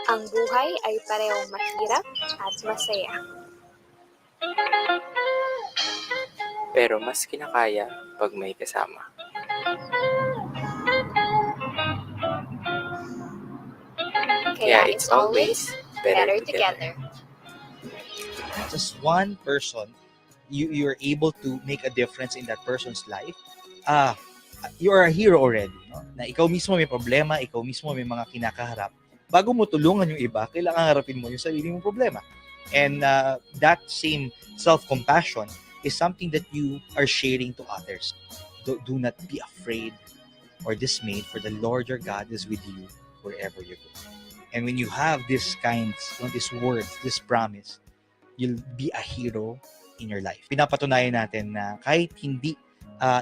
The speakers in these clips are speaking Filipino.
Ang buhay ay parehong mahirap at masaya. Pero mas kinakaya pag may kasama. Kaya it's always better together. Just one person, you're able to make a difference in that person's life. You are a hero already. No? Na ikaw mismo may problema, ikaw mismo may mga kinakaharap. Bago mo tulungan yung iba, kailangan harapin mo yung sarili mong problema. And that same self-compassion is something that you are sharing to others. Do not be afraid or dismayed, for the Lord your God is with you wherever you go. And when you have these words, this promise, you'll be a hero in your life. Pinapatunayan natin na kahit hindi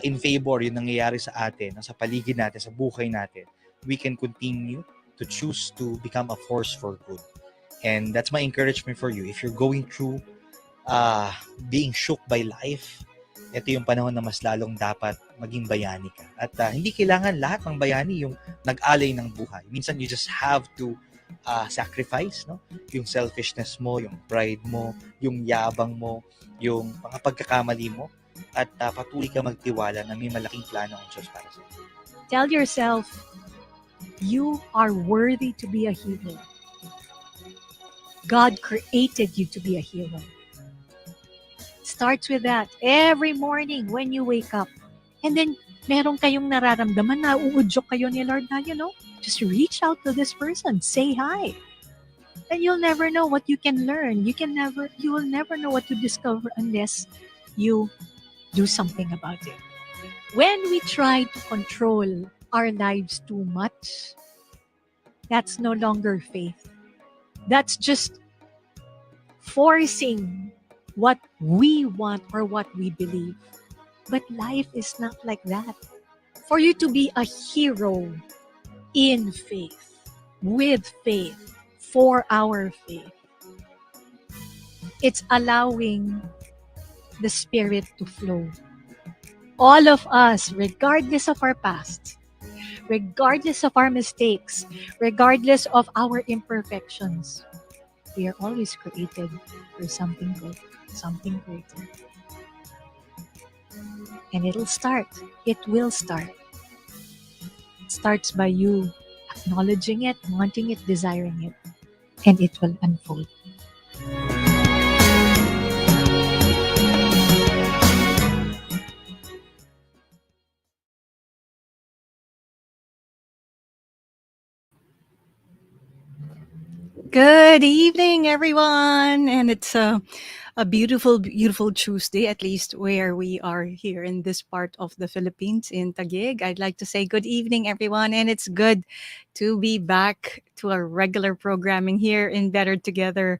in favor yung nangyayari sa atin, sa paligid natin, sa buhay natin, we can continue to choose to become a force for good. And that's my encouragement for you. If you're going through being shook by life, ito yung panahon na mas lalong dapat maging bayani ka. At hindi kailangan lahat ng bayani yung nag-alay ng buhay. Minsan you just have to sacrifice, no? Yung selfishness mo, yung pride mo, yung yabang mo, yung mga pagkakamali mo, at patuloy ka magtiwala na may malaking plano ang Diyos para sa iyo. Tell yourself, you are worthy to be a hero. God created you to be a hero. Starts with that. Every morning when you wake up. And then, meron kayong nararamdaman na uudyok kayo ni Lord na, just reach out to this person. Say hi. And you'll never know what you can learn. You will never know what to discover unless you do something about it. When we try to control our lives too much, that's no longer faith. That's just forcing what we want or what we believe. But life is not like that. For you to be a hero in faith, with faith, for our faith, it's allowing the Spirit to flow. All of us, regardless of our past, regardless of our mistakes, regardless of our imperfections, we are always created for something good, something greater. And it'll start. It will start. It starts by you acknowledging it, wanting it, desiring it, and it will unfold. Good evening, everyone. And it's a beautiful, beautiful Tuesday, at least where we are here in this part of the Philippines in Taguig. I'd like to say good evening, everyone. And it's good to be back to our regular programming here in Better Together.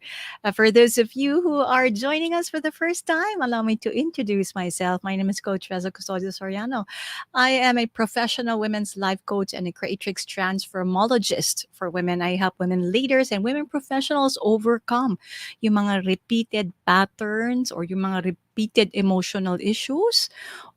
For those of you who are joining us for the first time, allow me to introduce myself. My name is Coach Rezza Custodio Soriano. I am a professional women's life coach and a creatrix transformologist for women. I help women leaders and women professionals overcome yung mga repeated patterns or yung mga repeated emotional issues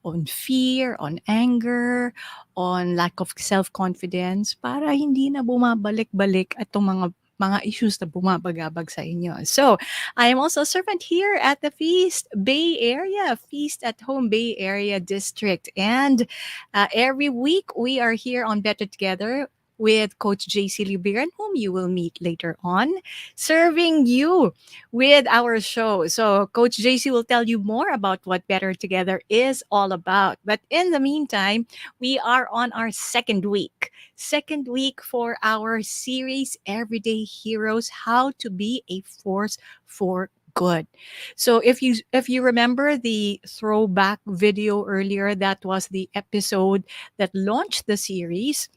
on fear, on anger, on lack of self-confidence para hindi na bumabalik-balik itong mga issues na bumabagabag sa inyo. So, I am also a servant here at the Feast Bay Area, Feast at Home Bay Area District. And every week we are here on Better Together with Coach JC Libiran, whom you will meet later on, serving you with our show. So, Coach JC will tell you more about what Better Together is all about. But in the meantime, we are on our second week. Second week for our series, Everyday Heroes: How to Be a Force for Good. So if you remember the throwback video earlier, that was the episode that launched the series.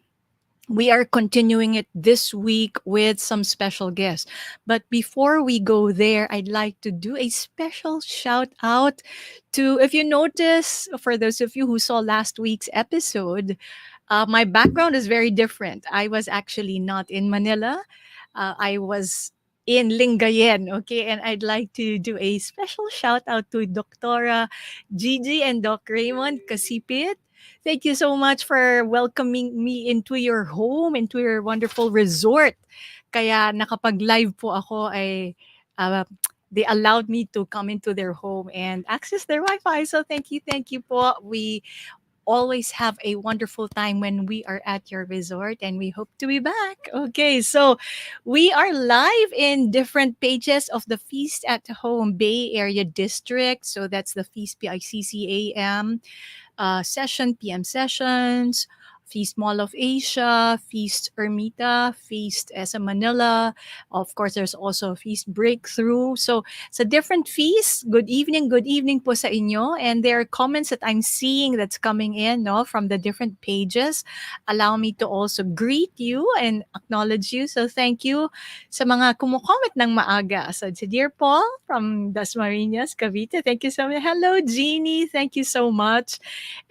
We are continuing it this week with some special guests. But before we go there, I'd like to do a special shout out to, if you notice, for those of you who saw last week's episode, my background is very different. I was actually not in Manila. I was in Lingayen, okay? And I'd like to do a special shout out to Doctora Gigi and Doc Raymond Kasipit. Thank you so much for welcoming me into your home, into your wonderful resort. Kaya nakapag-live po ako uh, they allowed me to come into their home and access their Wi-Fi. So thank you po. We always have a wonderful time when we are at your resort and we hope to be back. Okay, so we are live in different pages of the Feast at Home Bay Area District. So that's the Feast PICCAM session, PM sessions, Feast Mall of Asia, Feast Ermita, Feast SM Manila. Of course, there's also Feast Breakthrough. So, sa different feasts, good evening po sa inyo. And there are comments that I'm seeing that's coming in no, from the different pages. Allow me to also greet you and acknowledge you. So, thank you sa mga kumukomment ng maaga. So, si Dear Paul from Dasmariñas, Cavite, thank you so much. Hello, Jeannie. Thank you so much.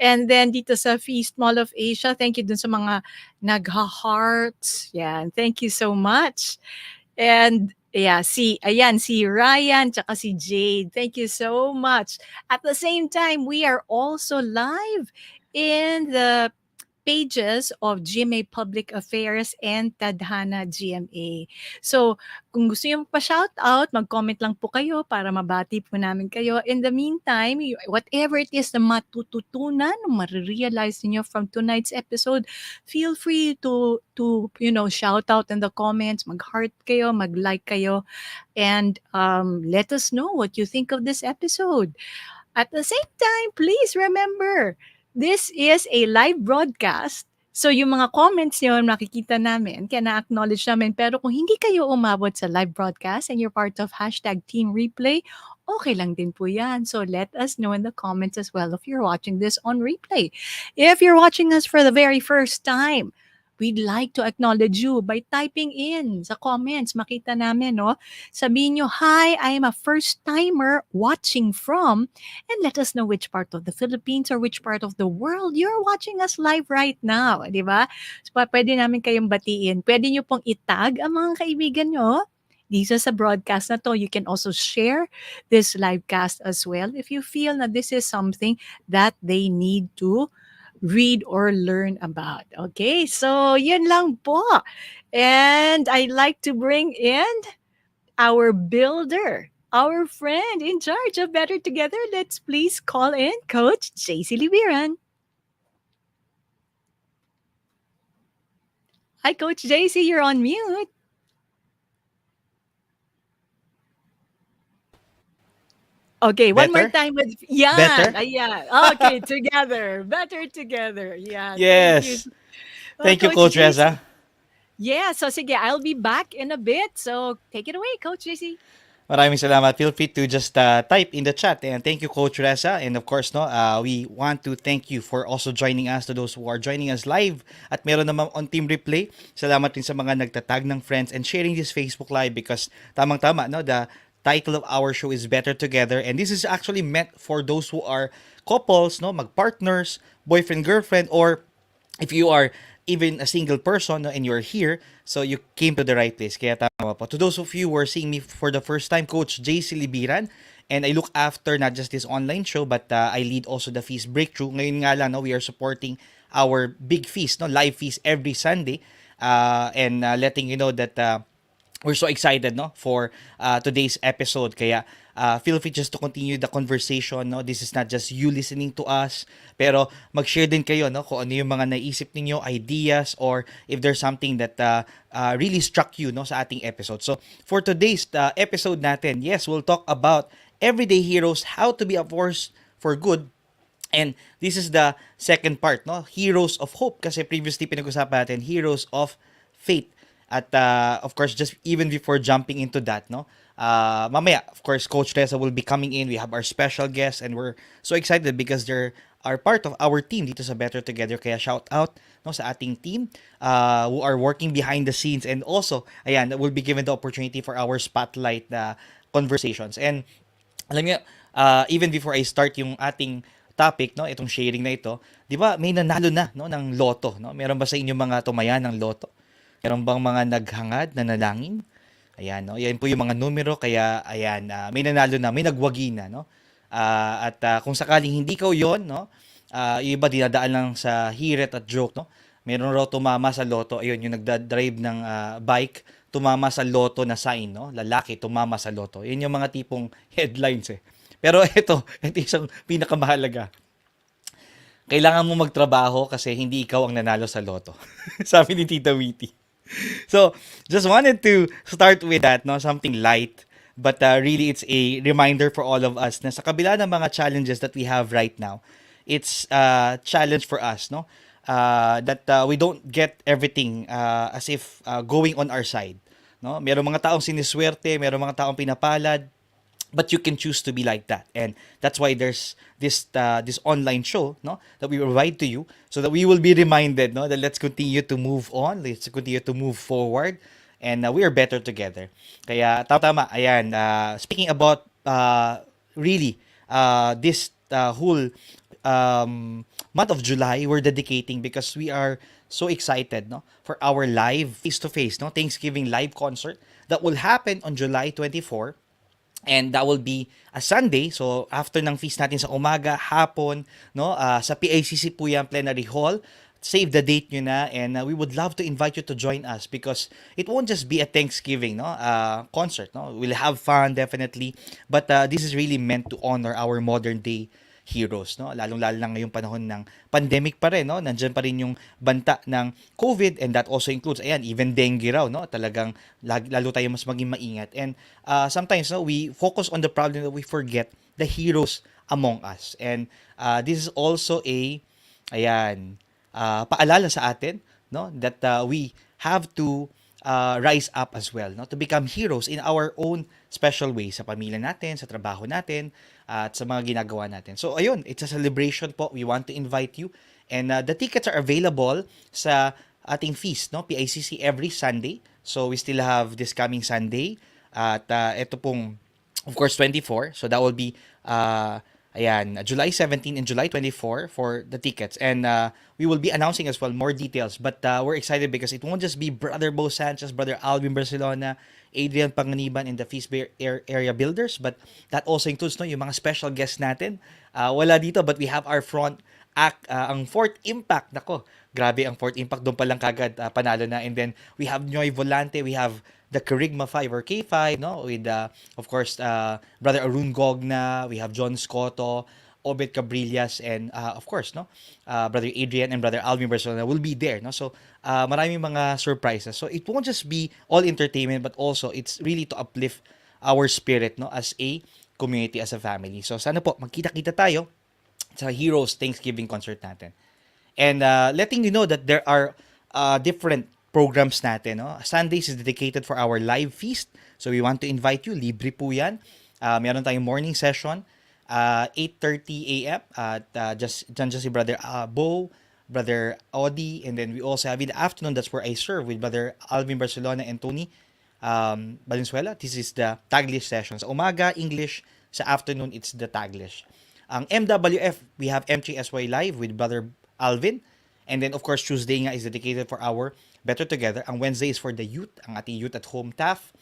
And then dito sa Feast Mall of Asia, thank you dun sa mga nagha-hearts. Yeah, thank you so much. And yeah, si Ryan tsaka si Jade. Thank you so much. At the same time, we are also live in the pages of GMA Public Affairs and Tadhana GMA. So, kung gusto niyo pa-shoutout, mag-comment lang po kayo para mabati po namin kayo. In the meantime, whatever it is na matututunan, marirealize niyo from tonight's episode, feel free to shout out in the comments, mag-heart kayo, mag-like kayo, and let us know what you think of this episode. At the same time, please remember, this is a live broadcast. So yung mga comments nyo makikita namin, kaya na-acknowledge namin. Pero kung hindi kayo umabot sa live broadcast and you're part of #Team Replay, okay lang din po yan. So let us know in the comments as well if you're watching this on replay. If you're watching us for the very first time, we'd like to acknowledge you by typing in sa comments. Makita namin, no? Sabihin nyo, hi, I am a first-timer watching from, and let us know which part of the Philippines or which part of the world you're watching us live right now. Di ba? So, pwede namin kayong batiin. Pwede nyo pong itag ang mga kaibigan nyo dito sa broadcast na to. You can also share this live cast as well if you feel that this is something that they need to read or learn about. Okay, so yun lang po. And I'd like to bring in our builder, our friend in charge of Better Together. Let's please call in Coach JC Libiran. Hi, Coach JC, you're on mute. Okay, one more Better? time with yan. Better? Ayan. Okay, together. Better together. Yeah. Thank you. Yes. Thank you, Coach JC. Rezza. Yeah, so sige, I'll be back in a bit. So take it away, Coach JC. Maraming salamat. Feel free to just type in the chat. And thank you, Coach Reza. And of course, no, we want to thank you for also joining us, to those who are joining us live. At meron naman on Team Replay. Salamat din sa mga nagtatag ng friends and sharing this Facebook Live because tamang-tama, no, the title of our show is Better Together. And this is actually meant for those who are couples, no, mag-partners, boyfriend, girlfriend, or if you are even a single person, no, and you're here, so you came to the right place. Kaya tama po. To those of you who are seeing me for the first time, Coach JC Libiran, and I look after not just this online show, but I lead also the Feast Breakthrough. Ngayon nga lang, no, we are supporting our big feast, no, live feast every Sunday, and letting you know that we're so excited, no, for today's episode. Kaya feel free just to continue the conversation, no. This is not just you listening to us, pero mag-share din kayo, no, kung ano yung mga naisip ninyo, ideas, or if there's something that really struck you, no, sa ating episode. So for today's episode natin, yes, we'll talk about everyday heroes, how to be a force for good. And this is the second part, no, heroes of hope, kasi previously pinag-usapan natin heroes of faith. At of course, just even before jumping into that, no, mamaya, of course, Coach Reza will be coming in. We have our special guests, and we're so excited because they're are part of our team dito sa Better Together. Kaya shout out, no, sa ating team who are working behind the scenes, and also, ayan, will be given the opportunity for our spotlight conversations. And alam niyo, even before I start yung ating topic, no, itong sharing na ito, di ba, may nanalo na, no, ng loto, no? Meron ba sa inyo mga tumaya ng loto? Meron bang mga naghangad na nalangin? Ayan, no? Yan po yung mga numero. Kaya, ayan, may nanalo na, may nagwagi na, no? At kung sakaling hindi ka yon, no? Yung iba dinadaan lang sa hirit at joke, no? Meron raw tumama sa loto. Ayun, yung nagda-drive ng bike, tumama sa loto na sign, no? Lalaki, tumama sa loto. Yun yung mga tipong headlines, eh. Pero ito isang pinakamahalaga. Kailangan mo magtrabaho kasi hindi ikaw ang nanalo sa loto. Sabi ni Tita Witty. So, just wanted to start with that, no, something light, but really it's a reminder for all of us na sa kabila ng mga challenges that we have right now, it's a challenge for us, no, that we don't get everything as if going on our side, no. Merong mga taong siniswerte, merong mga taong pinapalad, but you can choose to be like that, and that's why there's this online show, no, that we provide to you so that we will be reminded, no, that let's continue to move on, let's continue to move forward, and we are better together. Kaya tama, ayan, speaking about really this whole month of July, we're dedicating because we are so excited, no, for our live face-to-face, no, Thanksgiving live concert that will happen on July 24. And that will be a Sunday. So, after ng feast natin sa umaga, hapon, no, sa PICC po yan, Plenary Hall. Save the date nyo na, and we would love to invite you to join us because it won't just be a Thanksgiving, no, concert. No? We'll have fun, definitely. But this is really meant to honor our modern day heroes, no? Lalong-lalo na ngayong panahon ng pandemic pa rin, no? Nandiyan pa rin yung banta ng COVID, and that also includes, ayan, even dengue raw, no? Talagang lalo tayo mas maging maingat. And sometimes, no, we focus on the problem that we forget the heroes among us. And this is also ayan, paalala sa atin, no, that we have to rise up as well, no, to become heroes in our own special way sa pamilya natin, sa trabaho natin, at sa mga ginagawa natin. So ayun, it's a celebration po. We want to invite you, and the tickets are available sa ating feast, no, PICC every Sunday. So we still have this coming Sunday at ito pong of course 24. So that will be ayan, July 17 and July 24 for the tickets. And we will be announcing as well more details. But we're excited because it won't just be Brother Bo Sanchez, Brother Alvin Barcelona, Adrian Panganiban, and the Feast Area Builders. But that also includes, no, yung mga special guests natin. Wala dito, but we have our front act, ang Fourth Impact. Nako, grabe ang Fourth Impact. Doon pa lang kagad panalo na. And then we have Noy Volante, we have the Kerygma 5 or K5, no, with of course Brother Arun Gogna, we have John Scotto, Obed Cabrillas, and of course, no, Brother Adrian and Brother Alvin Barcelona will be there, no. So maraming mga surprises. So it won't just be all entertainment, but also it's really to uplift our spirit, no, as a community, as a family. So sana po magkita-kita tayo sa Heroes Thanksgiving concert natin. And letting you know that there are different programs natin. No? Sundays is dedicated for our live feast. So we want to invite you. Libre po yan. Meron tayong morning session. 8:30 a.m. At dyan si Brother Bo, Brother Audi, and then we also have in the afternoon, that's where I serve with Brother Alvin Barcelona and Tony Valenzuela. This is the Taglish session. Sa umaga, English. Sa afternoon, it's the Taglish. Ang MWF, we have MTSY Live with Brother Alvin. And then, of course, Tuesday nga is dedicated for our Better Together. Ang Wednesday is for the youth, ang ating youth at home TAF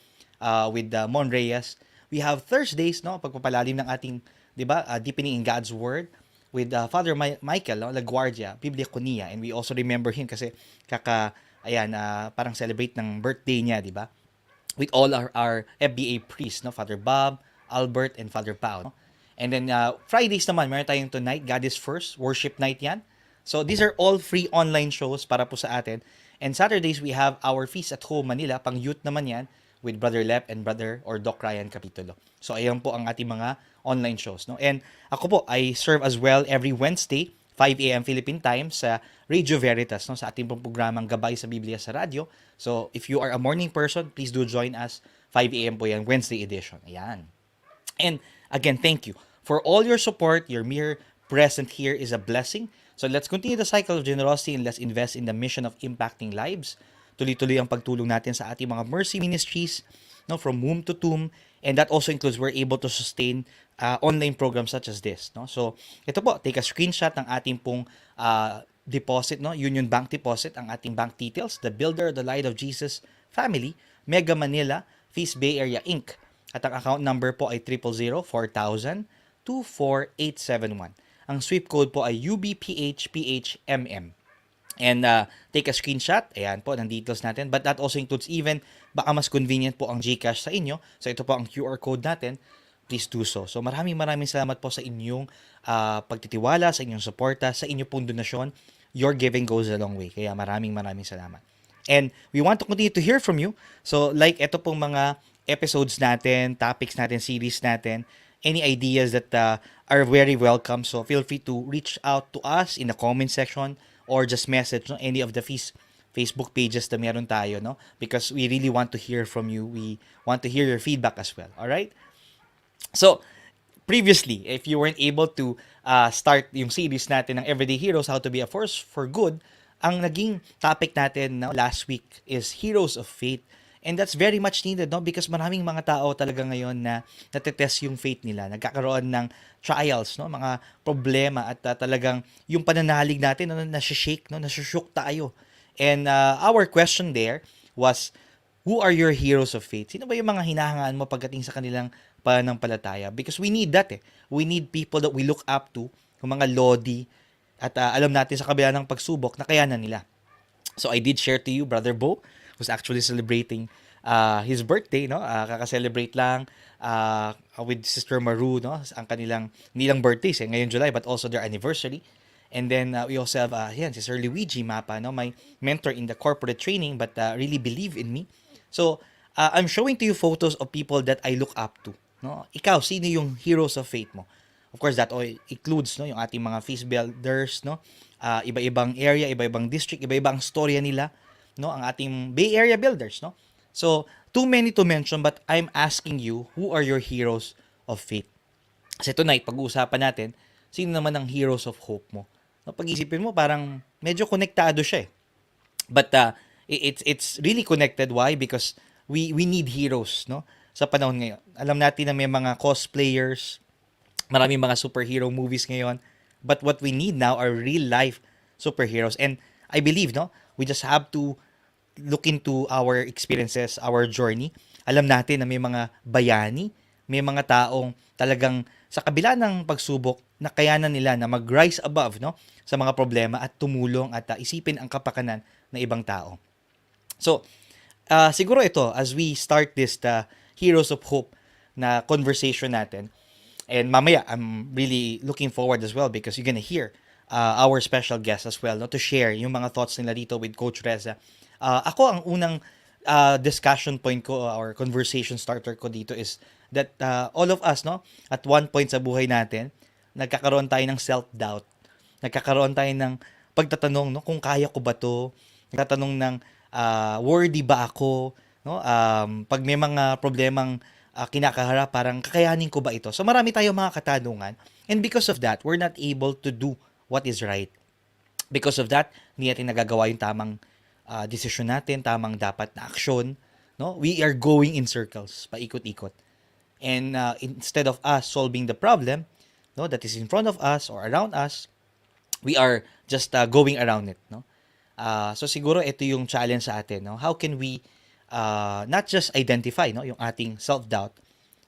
with Mon Reyes. We have Thursdays, no, pagpapalalim ng ating, di ba, deepening in God's Word with Father Michael, no, Laguardia, Biblia Conia. And we also remember him kasi parang celebrate ng birthday niya, di ba? With all our FBA priests, no, Father Bob, Albert, and Father Pao. No? And then Fridays naman, meron tayong tonight, God is First, worship night yan. So these are all free online shows para po sa atin. And Saturdays, we have our Feast at Home Manila, pang youth naman yan, with Brother Lep and Brother or Doc Ryan Capitulo. So ayan po ang ating mga online shows. No? And ako po, I serve as well every Wednesday, 5 a.m. Philippine time sa Radio Veritas, no? Sa ating pong programang Gabay sa Biblia sa radyo. So if you are a morning person, please do join us. 5 a.m. po yan, Wednesday edition. Ayan. And again, thank you for all your support. Your mere presence here is a blessing. So let's continue the cycle of generosity and let's invest in the mission of impacting lives. Tuloy-tuloy ang pagtulong natin sa ating mga mercy ministries, no, from womb to tomb. And that also includes we're able to sustain online programs such as this. No? So ito po, take a screenshot ng ating pong deposit, no, Union Bank deposit, ang ating bank details, the Builder, the Light of Jesus Family, Mega Manila, Feast Bay Area Inc. At ang account number po ay 000-4000-24871. Ang sweep code po ay UBPHPHMM. And take a screenshot. Ayan po, ng details natin. But that also includes even, baka mas convenient po ang GCash sa inyo. So ito po ang QR code natin. Please do so. So maraming salamat po sa inyong pagtitiwala, sa inyong suporta, sa inyong pong donasyon. Your giving goes a long way. Kaya maraming salamat. And we want to continue to hear from you. So like ito pong mga episodes natin, topics natin, series natin, any ideas that are very welcome. So feel free to reach out to us in the comment section or just message, no, any of the Facebook pages na meron tayo, no? Because we really want to hear from you. We want to hear your feedback as well. All right? So, previously, if you weren't able to start yung series natin ng Everyday Heroes, How to Be a Force for Good, ang naging topic natin last week is Heroes of Faith. And that's very much needed, no? Because maraming mga tao talaga ngayon na natetest yung faith nila. Nagkakaroon ng trials, no? Mga problema at talagang yung pananalig natin, no, nasi-shake, no? Nasi-shook tayo. And our question there was, who are your heroes of faith? Sino ba yung mga hinahangaan mo pagdating sa kanilang pananampalataya? Because we need that eh. We need people that we look up to, yung mga lodi, at alam natin sa kabila ng pagsubok na kayanan nila. So I did share to you, Brother Bo, who's actually celebrating his birthday, no? Kaka-celebrate lang with Sister Maru, no? Ang kanilang nilang birthdays ngayon July, but also their anniversary. And then we also have Sister Luigi Mapa, no? My mentor in the corporate training, but really believe in me. So I'm showing to you photos of people that I look up to, no? Ikaw, sino yung heroes of faith mo? Of course, that all includes, no, yung ating mga feast builders, no? Iba-ibang area, iba-ibang district, iba-ibang storya nila, no, ang ating Bay Area builders, no. So too many to mention, but I'm asking you, who are your heroes of faith? Kasi tonight pag-uusapan natin, sino naman ang heroes of hope mo? No, pag-isipin mo parang medyo konektado siya eh. But it's really connected. Why? Because we need heroes, no, sa panahon ngayon. Alam natin na may mga cosplayers, maraming mga superhero movies ngayon, but what we need now are real life superheroes. And I believe, no, we just have to look into our experiences, our journey. Alam natin na may mga bayani, may mga taong talagang sa kabila ng pagsubok, nakayanan nila na mag-rise above, no, sa mga problema at tumulong at isipin ang kapakanan ng ibang tao. So, siguro ito, as we start this Heroes of Hope na conversation natin, and mamaya, I'm really looking forward as well because you're gonna hear our special guest as well, no, to share yung mga thoughts nila dito with Coach Rezza. Ako, ang unang discussion point ko or conversation starter ko dito is that all of us, no, at one point sa buhay natin, nagkakaroon tayo ng self-doubt. Nagkakaroon tayo ng pagtatanong, no, kung kaya ko ba to? Nagtatanong ng Worthy ba ako? No? Pag may mga problemang kinakaharap, parang kakayanin ko ba ito? So marami tayong mga katanungan. And because of that, we're not able to do what is right. Because of that, hindi natin nagagawa yung tamang desisyon natin, tamang dapat na aksyon. No? We are going in circles, paikot-ikot. And instead of us solving the problem, no, that is in front of us or around us, we are just going around it. No? So siguro ito yung challenge sa atin. No? How can we not just identify no, yung ating self-doubt,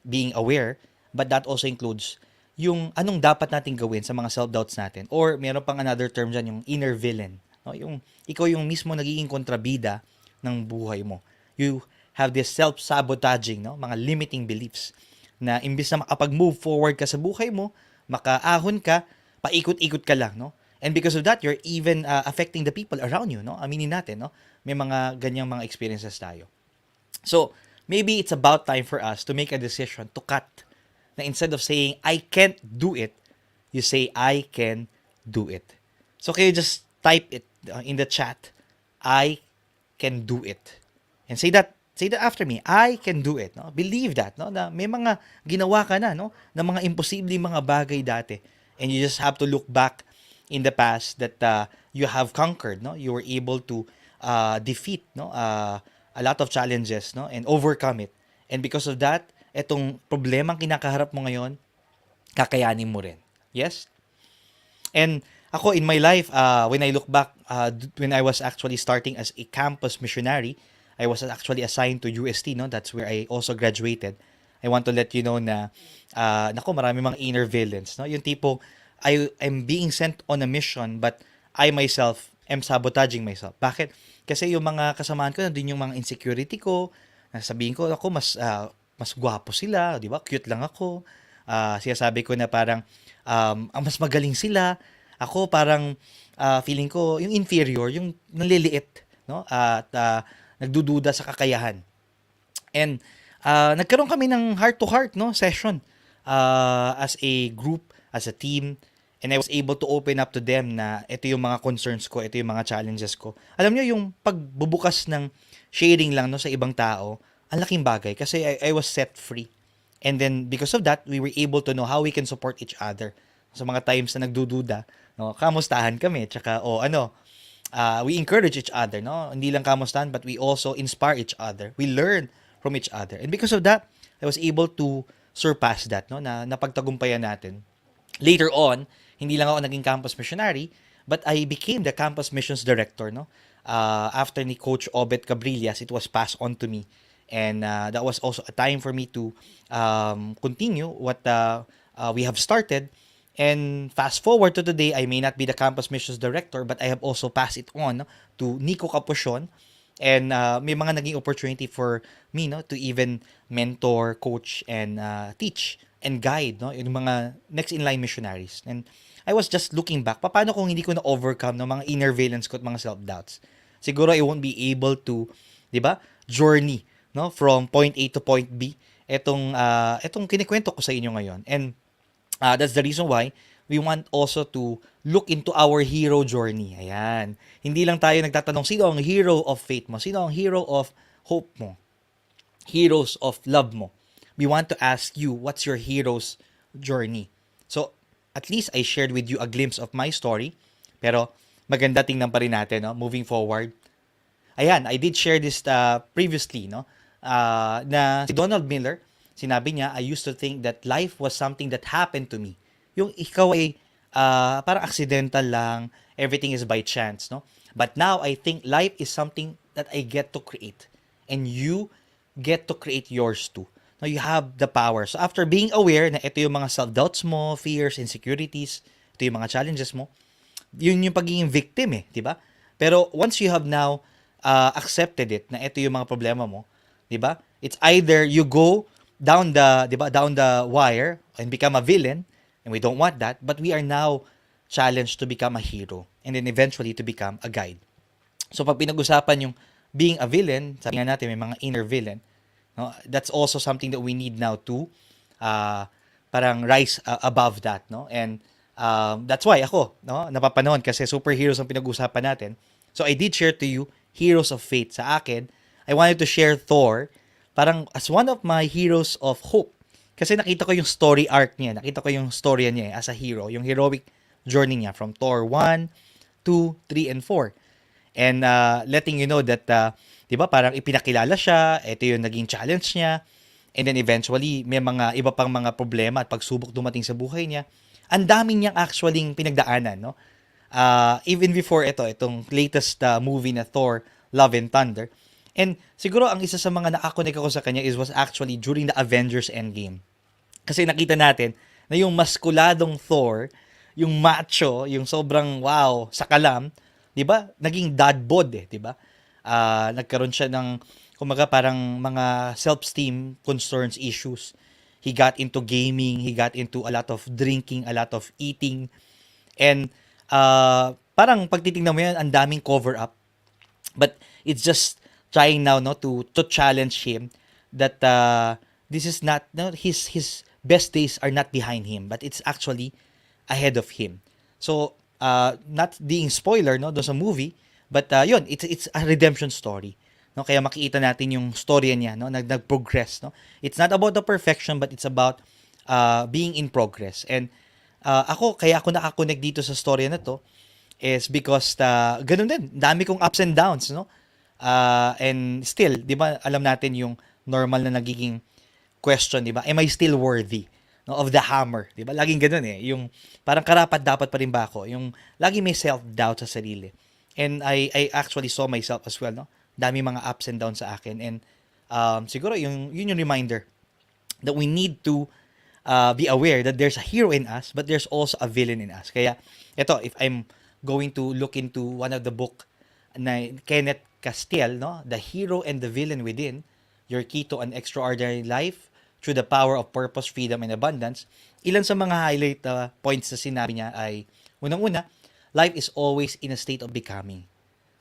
being aware, but that also includes yung anong dapat nating gawin sa mga self-doubts natin. Or meron pang another term dyan, yung inner villain. No? Yung ikaw yung mismo nagiging kontrabida ng buhay mo. You have this self-sabotaging, no? Mga limiting beliefs na imbis na makapag-move forward ka sa buhay mo, makaahon ka, paikot-ikot ka lang, no? And because of that, you're even affecting the people around you, no? Aminin natin, no? May mga ganyang mga experiences tayo. So, maybe it's about time for us to make a decision to cut. Na instead of saying, I can't do it, you say, I can do it. So, can you just type it in the chat, I can do it. And say that after me, I can do it. No? Believe that, no? Na may mga ginawa ka na, no? Na mga imposibleng mga bagay dati. And you just have to look back in the past that you have conquered, no? You were able to defeat, no? A lot of challenges, no? And overcome it. And because of that, etong problemang kinakaharap mo ngayon, kakayanin mo rin. Yes? And ako in my life, when I look back, when I was actually starting as a campus missionary, I was actually assigned to UST, no? That's where I also graduated. I want to let you know na, nako, marami mga inner villains, no? Yung tipo, I'm being sent on a mission, but I myself am sabotaging myself. Bakit? Kasi yung mga kasamahan ko, nandun yung mga insecurity ko, nasabihin ko, ako, mas gwapo sila, di ba? Cute lang ako. Sinasabi ko na parang, ang mas magaling sila. Ako parang, feeling ko, yung inferior, yung naliliit, no? At nagdududa sa kakayahan. And nagkaroon kami ng heart-to-heart, no, session as a group, as a team, and I was able to open up to them na ito yung mga concerns ko, ito yung mga challenges ko. Alam nyo, yung pagbubukas ng sharing lang, no, sa ibang tao, ang laking bagay kasi I was set free. And then because of that, we were able to know how we can support each other. Sa mga times na nagdududa, no, kamustahan kami, tsaka we encourage each other, no? Hindi lang kamustahan, but we also inspire each other. We learn from each other. And because of that, I was able to surpass that, no? Na napagtagumpayan natin. Later on, hindi lang ako naging campus missionary, but I became the campus missions director, no? After ni Coach Obet Cabrillas, it was passed on to me. And that was also a time for me to continue what we have started. And fast forward to today, I may not be the campus missions director, but I have also passed it on to Nico Capuchon. And may mga naging opportunity for me, no, to even mentor, coach, and teach and guide, no, yung mga next in line missionaries. And I was just looking back, paano kung hindi ko na-overcome ng mga inner villains ko at mga self-doubts? Siguro I won't be able to, di ba, journey, no, from point A to point B. Etong kinikwento ko sa inyo ngayon. And that's the reason why we want also to look into our hero journey. Ayan. Hindi lang tayo nagtatanong, sino ang hero of faith mo? Sino ang hero of hope mo? Heroes of love mo? We want to ask you, what's your hero's journey? So, at least I shared with you a glimpse of my story. Pero, maganda tingnan pa rin natin, no? Moving forward. Ayan, I did share this previously, no? Na si Donald Miller, sinabi niya, I used to think that life was something that happened to me. Yung ikaw ay parang accidental lang, everything is by chance, no? But now, I think life is something that I get to create. And you get to create yours too. No, you have the power. So after being aware na ito yung mga self-doubts mo, fears, insecurities, ito yung mga challenges mo, yun yung pagiging victim di ba? Pero once you have now accepted it, na ito yung mga problema mo, di ba? It's either you go down the, di ba, down the wire and become a villain, and we don't want that, but we are now challenged to become a hero and then eventually to become a guide. So pag pinag-usapan yung being a villain, sabi nga natin may mga inner villain, no? That's also something that we need now to parang rise above that, no? And that's why ako, no, napapanahon kasi superheroes ang pinag-usapan natin. So I did share to you heroes of faith. Sa akin, I wanted to share Thor parang as one of my heroes of hope. Kasi nakita ko yung story arc niya, nakita ko yung story niya as a hero, yung heroic journey niya from Thor 1, 2, 3, and 4. And letting you know that, di ba, parang ipinakilala siya, ito yung naging challenge niya, and then eventually, may mga iba pang mga problema at pagsubok dumating sa buhay niya. Ang dami niyang actually pinagdaanan, no? Even before itong latest movie na Thor, Love and Thunder. And siguro ang isa sa mga nakakonek ako sa kanya was actually during the Avengers Endgame. Kasi nakita natin na yung maskuladong Thor, yung macho, yung sobrang wow, sakalam, 'di ba? Naging dad bod eh, 'di ba? Nagkaroon siya ng kumaga parang mga self-esteem concerns issues. He got into gaming, he got into a lot of drinking, a lot of eating. And parang pagtitingnan mo yan, ang daming cover up. But it's just trying now no to challenge him that this is not no his best days are not behind him, but it's actually ahead of him. So not being spoiler no doon sa movie, but yun, it's a redemption story. No, kaya makikita natin yung storya niya no nag-progress no. It's not about the perfection, but it's about being in progress. And kaya ako nakakonect dito sa storya na to is because ganun din, dami kong ups and downs no. And still, 'di ba, alam natin yung normal na nagiging question, 'di ba? Am I still worthy no of the hammer, 'di ba? Laging ganoon eh, yung parang karapat dapat pa rin ba ako? Yung lagi may self-doubt sa sarili. And I actually saw myself as well, no? Dami mga ups and downs sa akin, and siguro yun yung reminder that we need to be aware that there's a hero in us, but there's also a villain in us. Kaya ito, if I'm going to look into one of the book na Kenneth Castiel, no, The Hero and the Villain Within, Your Key to an Extraordinary Life Through the Power of Purpose, Freedom, and Abundance, ilan sa mga highlight points na sinabi niya ay, unang-una, life is always in a state of becoming.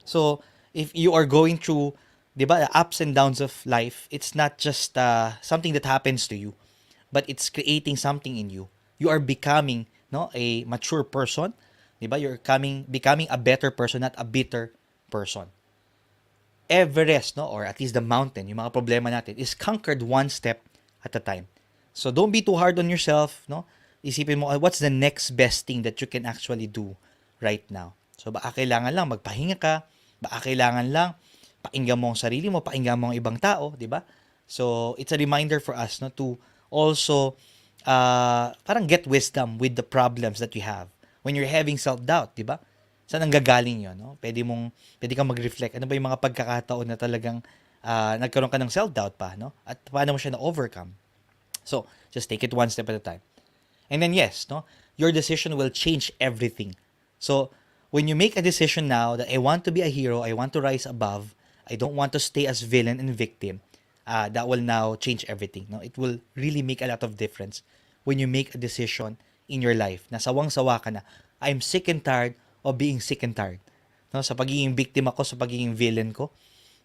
So, if you are going through, di ba, the ups and downs of life, it's not just something that happens to you, but it's creating something in you. You are becoming no a mature person, di ba? You're becoming a better person, not a bitter person. Everest, no, or at least the mountain, yung mga problema natin, is conquered one step at a time. So don't be too hard on yourself, no? Isipin mo, what's the next best thing that you can actually do right now? So baka kailangan lang magpahinga ka, baka kailangan lang pakinggan mo ang sarili mo, pakinggan mo ang ibang tao, di ba? So it's a reminder for us no to also parang get wisdom with the problems that you have. When you're having self-doubt, di ba? Saan ang gagaling yun? No? Pwede kang mag-reflect. Ano ba yung mga pagkakataon na talagang nagkaroon ka ng self-doubt pa? No? At paano mo siya na-overcome? So, just take it one step at a time. And then yes, no, your decision will change everything. So, when you make a decision now that I want to be a hero, I want to rise above, I don't want to stay as villain and victim, that will now change everything. No? It will really make a lot of difference when you make a decision in your life na sawang-sawa ka na. I'm sick and tired of being sick and tired. No, sa pagiging biktima ko, sa pagiging villain ko,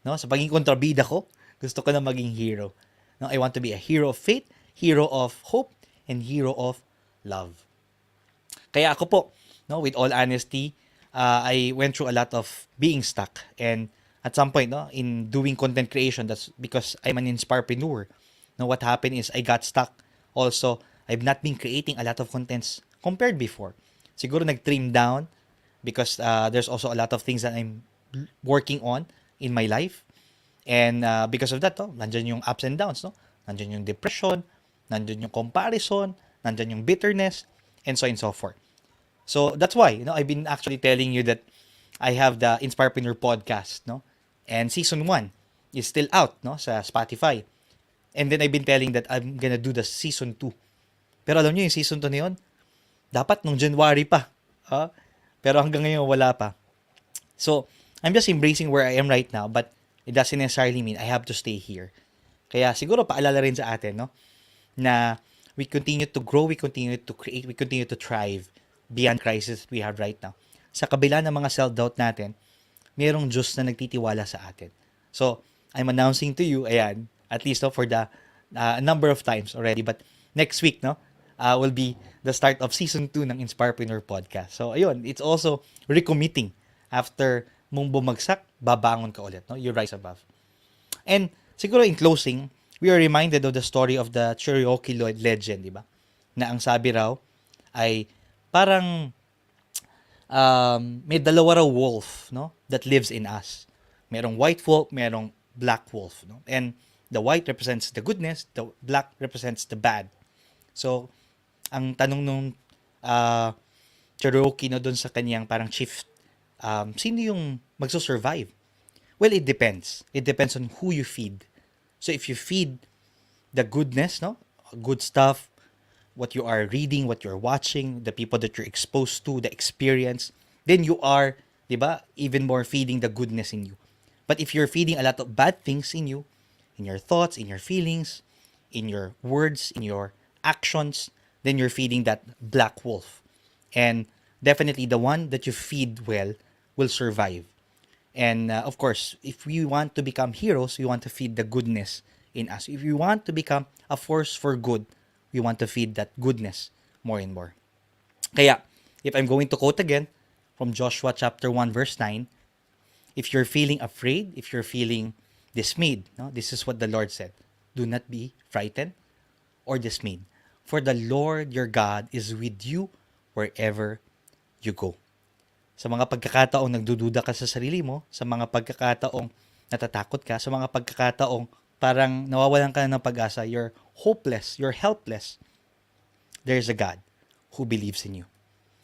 no, sa pagiging kontrabida ko, gusto ko na maging hero. No, I want to be a hero of faith, hero of hope, and hero of love. Kaya ako po, no, with all honesty, I went through a lot of being stuck, and at some point, no, in doing content creation, that's because I'm an inspirepreneur. No, what happened is I got stuck. Also, I've not been creating a lot of contents compared before. Siguro nag-trim down because there's also a lot of things that I'm working on in my life. And because of that, nandyan yung ups and downs, no? Nandyan yung depression, nandyan yung comparison, nandyan yung bitterness, and so on and so forth. So that's why, I've been actually telling you that I have the Inspirepreneur podcast, no? And season 1 is still out, no, sa Spotify. And then I've been telling that I'm gonna do the season 2. Pero alam niyo yung season 2 na yun, dapat nung January pa. Pero hanggang ngayon wala pa. So, I'm just embracing where I am right now, but it doesn't necessarily mean I have to stay here. Kaya siguro paalala rin sa atin, no, na we continue to grow, we continue to create, we continue to thrive beyond crisis we have right now. Sa kabila ng mga self-doubt natin, mayroong Diyos na nagtitiwala sa atin. So, I'm announcing to you, ayan, at least for the number of times already, but next week, will be the start of season 2 ng Inspirepreneur podcast. So, ayun, it's also recommitting after mong bumagsak, babangon ka ulit, no? You rise above. And siguro in closing, we are reminded of the story of the Cherokee legend, di ba? Na ang sabi raw ay parang may dalawa raw wolf, no? That lives in us. Merong white wolf, merong black wolf, no? And the white represents the goodness, the black represents the bad. So, ang tanong nung uh, Cherokee no doon sa kanyang parang chief, sino yung magso-survive? Well, it depends. It depends on who you feed. So if you feed the goodness, no, good stuff, what you are reading, what you're watching, the people that you're exposed to, the experience, then you are, di ba, even more feeding the goodness in you. But if you're feeding a lot of bad things in you, in your thoughts, in your feelings, in your words, in your actions, then you're feeding that black wolf. And definitely the one that you feed well will survive. And of course, if we want to become heroes, we want to feed the goodness in us. If we want to become a force for good, we want to feed that goodness more and more. Kaya, if I'm going to quote again from Joshua chapter 1 verse 9, if you're feeling afraid, if you're feeling dismayed, no, this is what the Lord said. Do not be frightened or dismayed, for the Lord your God is with you wherever you go. Sa mga pagkakataong nagdududa ka sa sarili mo, sa mga pagkakataong natatakot ka, sa mga pagkakataong parang nawawalan ka ng pag-asa, you're hopeless, you're helpless, there's a God who believes in you.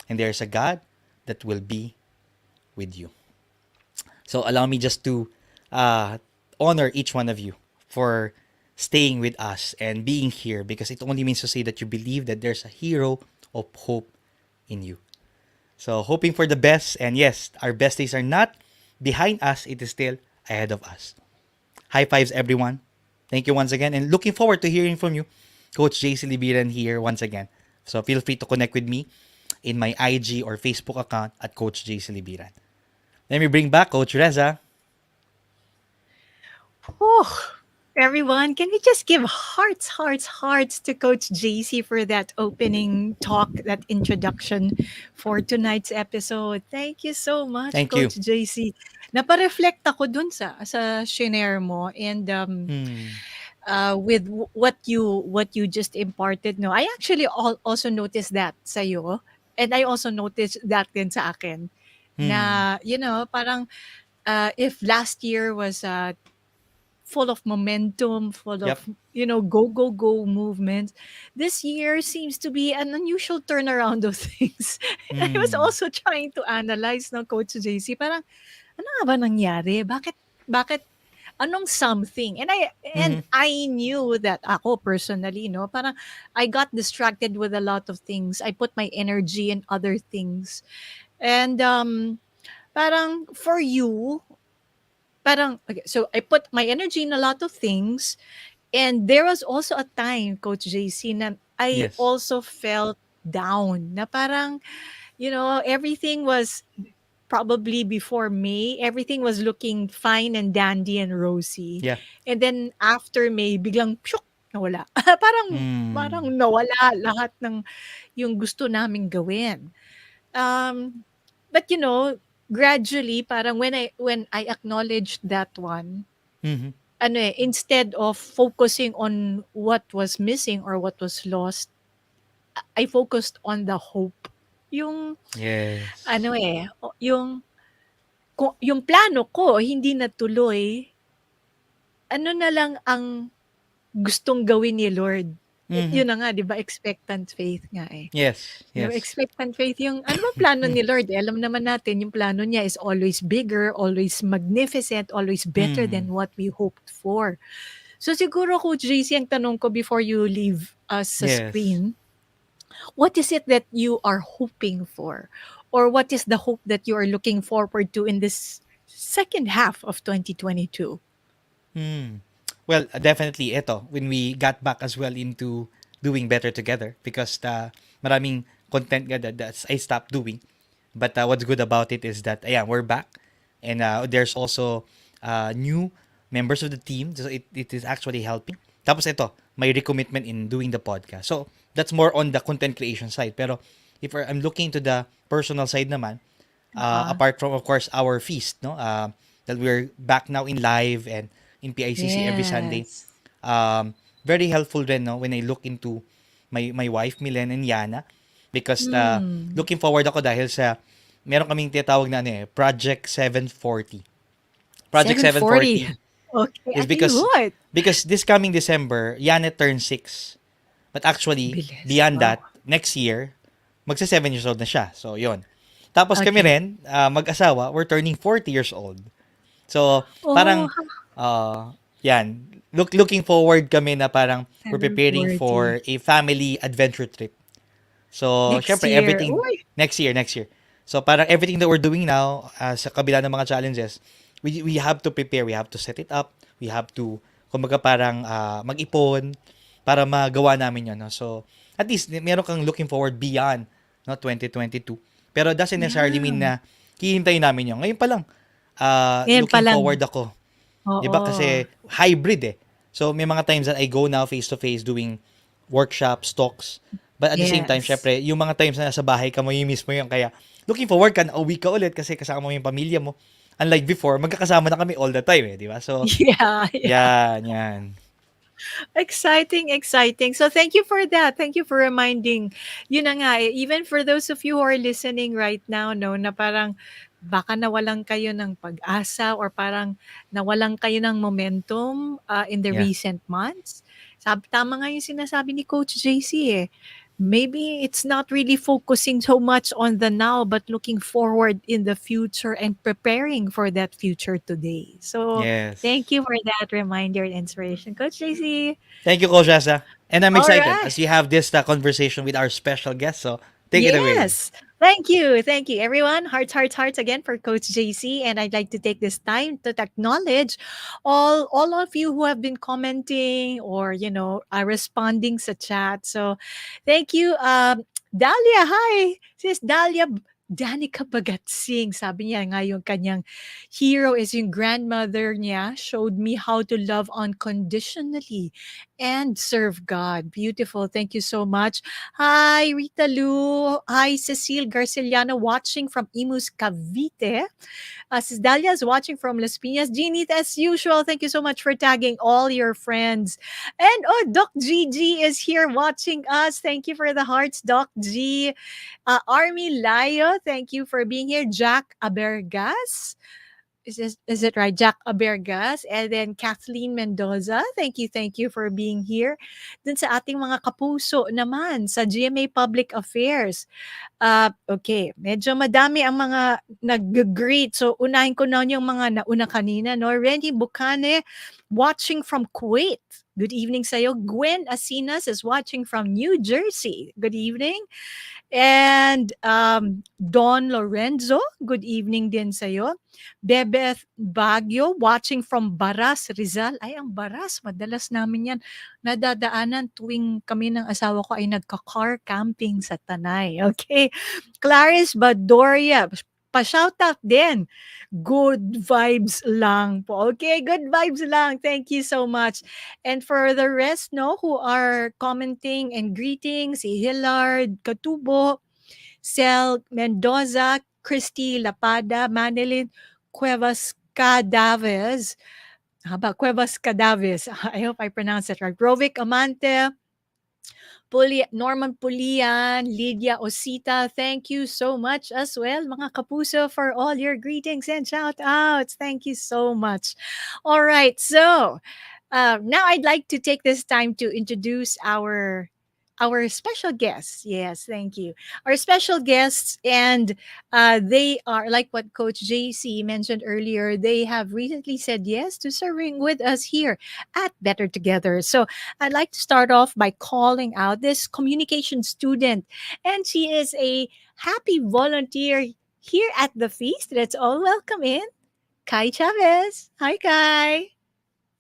And there's a God that will be with you. So allow me just to honor each one of you for staying with us and being here, because it only means to say that you believe that there's a hero of hope in you. So hoping for the best, and yes, our best days are not behind us, it is still ahead of us. High fives everyone. Thank you once again, and looking forward to hearing from you. Coach JC Libiran here once again. So feel free to connect with me in my IG or Facebook account at Coach JC Libiran. Let me bring back Coach Rezza. Oh, everyone, can we just give hearts, hearts, hearts to Coach JC for that opening talk, that introduction for tonight's episode. Thank you so much, Thank you. Coach JC. Napa-reflect ako dun sa share mo, and with what you just imparted. No, I actually also noticed that sa'yo, and I also noticed that din sa akin. Na, parang if last year was full of momentum, full Yep. of, go, go, go movements. This year seems to be an unusual turnaround of things. I was also trying to analyze, no, Coach JC, parang, ano nga ba nangyari? Bakit, anong something? And I knew that ako personally, no, parang I got distracted with a lot of things. I put my energy in other things. And parang for you, okay, so I put my energy in a lot of things, and there was also a time, Coach JC, na I Yes. also felt down. Na parang, everything was probably before May, everything was looking fine and dandy and rosy. Yeah. And then after May, biglang pshuk, nawala. parang nawala lahat ng yung gusto naming gawin. But gradually, parang when I acknowledged that one, Mhm. instead of focusing on what was missing or what was lost, I focused on the hope. Yung Yes. yung plano ko hindi natuloy, ano na lang ang gustong gawin ni Lord. Yun na nga, 'di ba, expectant faith nga eh. Yes. Yung Yes. expectant faith, yung ano bang plano ni Lord? Alam naman natin, yung plano niya is always bigger, always magnificent, always better than what we hoped for. So siguro, Coach JC, ang tanong ko before you leave us sa Yes. screen, what is it that you are hoping for? Or what is the hope that you are looking forward to in this second half of 2022? Well, definitely ito, when we got back as well into doing better together, because maraming content nga that I stopped doing. But what's good about it is that we're back, and there's also new members of the team, so it is actually helping. Tapos ito, may recommitment in doing the podcast. So that's more on the content creation side. Pero if I'm looking to the personal side naman, apart from of course our feast, no, that we're back now in live and in PICC every Sunday. Yes. Very helpful rin, no, when I look into my wife, Milen and Yana, because Hmm. looking forward ako dahil sa meron kaming tinatawag na ano Project 740. Project 7:40. 740 Okay, is ano yun? because this coming December, Yana turns 6. But actually, Bilis. beyond Wow. that, next year, magsa 7 years old na siya. So, yon. Tapos kami Okay. rin, mag-asawa, we're turning 40 years old. So, Oh, parang, yan, looking forward kami na parang we're preparing 7:40. for a family adventure trip. So, Next syempre, year. everything, Uy. next year. So, parang everything that we're doing now, sa kabila ng mga challenges, we have to prepare, we have to set it up, we have to, kumbaga parang mag-ipon para magawa namin yun. No? So, at least, meron kang looking forward beyond, no, 2022. Pero it doesn't necessarily mean Yeah. na hihintayin namin yun. Ngayon pa lang, Ngayon pa looking lang. forward ako. 'Di ba? Oo. Kasi hybrid eh. So may mga times that I go now face to face doing workshops, talks. But at the same time, Yes. syempre, yung mga times na nasa bahay ka mo, yung mismo yun. Kaya looking forward ka na uwi ka ulit kasi kasama mo yung pamilya mo. Unlike before, magkakasama na kami all the time eh, di ba? So, Yeah, yeah. yan. Exciting, exciting. So thank you for that. Thank you for reminding. Yun na nga, even for those of you who are listening right now, no, na parang baka nawalan kayo ng pag-asa or parang nawalan kayo ng momentum in the Yeah. recent months. Tama nga yung sinasabi ni Coach JC eh. Maybe it's not really focusing so much on the now, but looking forward in the future and preparing for that future today. So thank Yes. you for that reminder and inspiration, Coach JC. Thank you, Coach Asa. And I'm All excited right. as you have this conversation with our special guest. So, take it away. Yes. Thank you. Thank you, everyone. Hearts, hearts, hearts again for Coach JC. And I'd like to take this time to acknowledge all of you who have been commenting or, responding sa chat. So thank you. Dahlia, hi. Sis Dahlia Danica Bagatsing. Sabi niya nga yung kanyang hero is yung grandmother niya showed me how to love unconditionally and serve God. Beautiful. Thank you so much. Hi, Rita Lu. Hi, Cecile Garciliano watching from Imus, Cavite. Sis Dalia is watching from Las Piñas. Jeanette, as usual, thank you so much for tagging all your friends. And Doc Gigi is here watching us. Thank you for the hearts, Doc G. Army Layo, thank you for being here. Jack Abergas. Is it right? Jack Abergas. And then Kathleen Mendoza. Thank you for being here. Dun sa ating mga kapuso naman sa GMA Public Affairs. Okay, medyo madami ang mga nag-greet. So, unahin ko na yung mga nauna kanina. No? Renny Bucane, watching from Kuwait. Good evening sa'yo. Gwen Asinas is watching from New Jersey. Good evening. And Don Lorenzo, good evening din sa'yo. Bebeth Baguio, watching from Baras, Rizal. Ay, ang Baras, madalas namin yan nadadaanan tuwing kami ng asawa ko ay nagka-car camping sa Tanay. Okay. Clarice Badoria, pa-shoutout din. Good vibes lang po. Okay, good vibes lang. Thank you so much. And for the rest, no, who are commenting and greeting, si Hillard Katubo, Sel Mendoza, Christy Lapada, Manilin Cuevas Cadaves. How about Cuevas Cadaves? I hope I pronounce it right. Rovic Amante, Norman Pulian, Lydia Osita, thank you so much as well, mga kapuso, for all your greetings and shout outs. Thank you so much. All right, so now I'd like to take this time to introduce our special guests. Yes, thank you. Our special guests, and they are like what Coach JC mentioned earlier. They have recently said yes to serving with us here at Better Together. So I'd like to start off by calling out this communication student, and she is a happy volunteer here at the feast. Let's all welcome in Kai Chavez. Hi, Kai.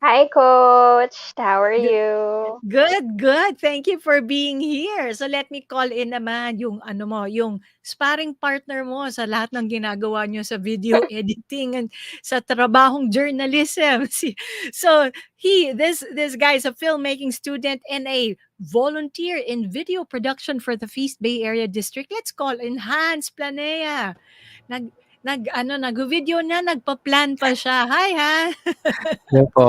Hi, Coach. How are Good, you? good, good. Thank you for being here. So let me call in naman yung ano mo, yung sparring partner mo sa lahat ng ginagawa nyo sa video editing and sa trabahong journalism. So this guy is a filmmaking student and a volunteer in video production for the Feast Bay Area District. Let's call in Hans Planea. Nag-video na, nagpa-plan pa siya. Hi, Han. Hello po.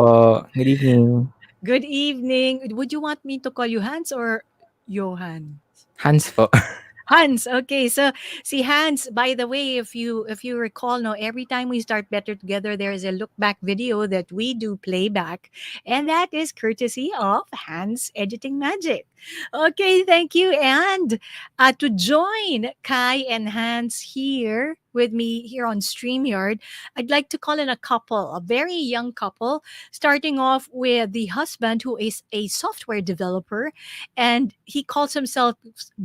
Good evening. Good evening. Would you want me to call you Hans or Johan? Hans po. Hans. Okay, so see Hans. By the way, if you recall, no, every time we start Better Together, there is a look back video that we do playback, and that is courtesy of Hans Editing Magic. Okay, thank you. And to join Kai and Hans here with me here on StreamYard, I'd like to call in a couple, a very young couple, starting off with the husband who is a software developer, and he calls himself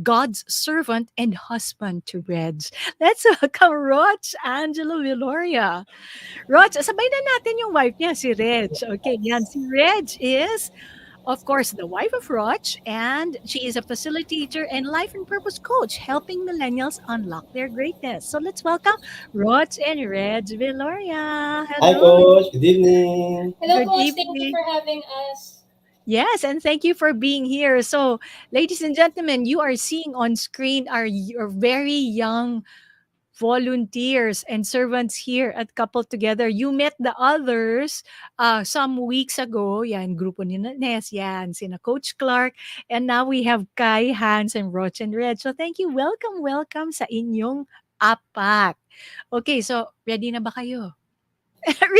God's servant and husband to Reg. Let's welcome Roch Angelo Viloria. Roch, sabay na natin yung wife niya, si Reg. Okay, yan. Si Reg is, of course, the wife of Roch, and she is a facilitator and life and purpose coach, helping millennials unlock their greatness. So let's welcome Roch and Reg Viloria. Hi, Hello. Coach. Good evening. Hello, Good Coach. Thank you evening. for having us. Yes, and thank you for being here. So, ladies and gentlemen, you are seeing on screen are your very young volunteers and servants here at Couple Together. You met the others some weeks ago. Yan, grupo ni Nes, yan, sina Coach Clark. And now we have Kai, Hans, and Roch and Red. So thank you. Welcome, welcome sa inyong apat. Okay, so ready na ba kayo?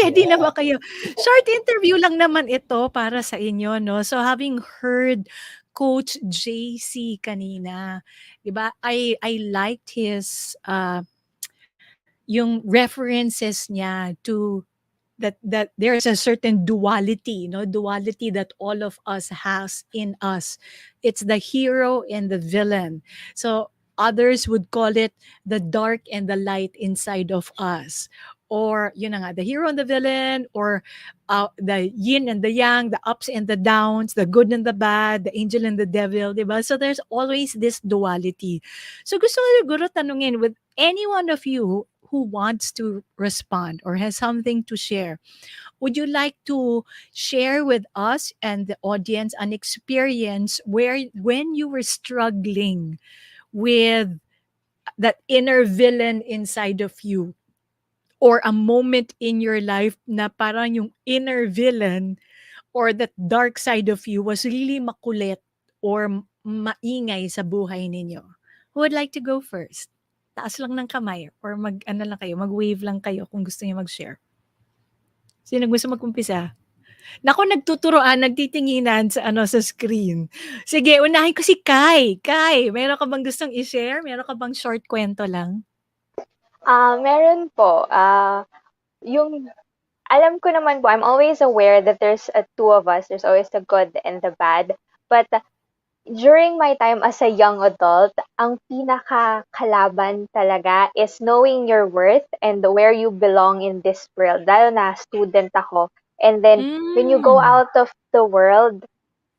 Ready na ba kayo? Short interview lang naman ito para sa inyo, no? So having heard Coach JC kanina, 'di ba? I liked his yung references niya to that there's a certain duality, no, duality that all of us has in us. It's the hero and the villain. So others would call it the dark and the light inside of us, or yun na nga, the hero and the villain, or the yin and the yang, the ups and the downs, the good and the bad, the angel and the devil, diba? So there's always this duality. So gusto ko siguro tanungin with any one of you who wants to respond or has something to share. Would you like to share with us and the audience an experience where when you were struggling with that inner villain inside of you, or a moment in your life na parang yung inner villain or that dark side of you was really makulit or maingay sa buhay ninyo? Who would like to go first? Taas lang ng kamay or mag-wave lang kayo kung gusto niyo mag-share. Sino gusto mag-umpisa? Naku, nagtitinginan sa screen. Sige, unahin ko si Kai. Kai, meron ka bang gustong i-share? Meron ka bang short kwento lang? Meron po. Yung alam ko naman po, I'm always aware that there's two of us. There's always the good and the bad. But during my time as a young adult, ang pinaka-kalaban talaga is knowing your worth and where you belong in this world. Lalo na student ako. And then, when you go out of the world,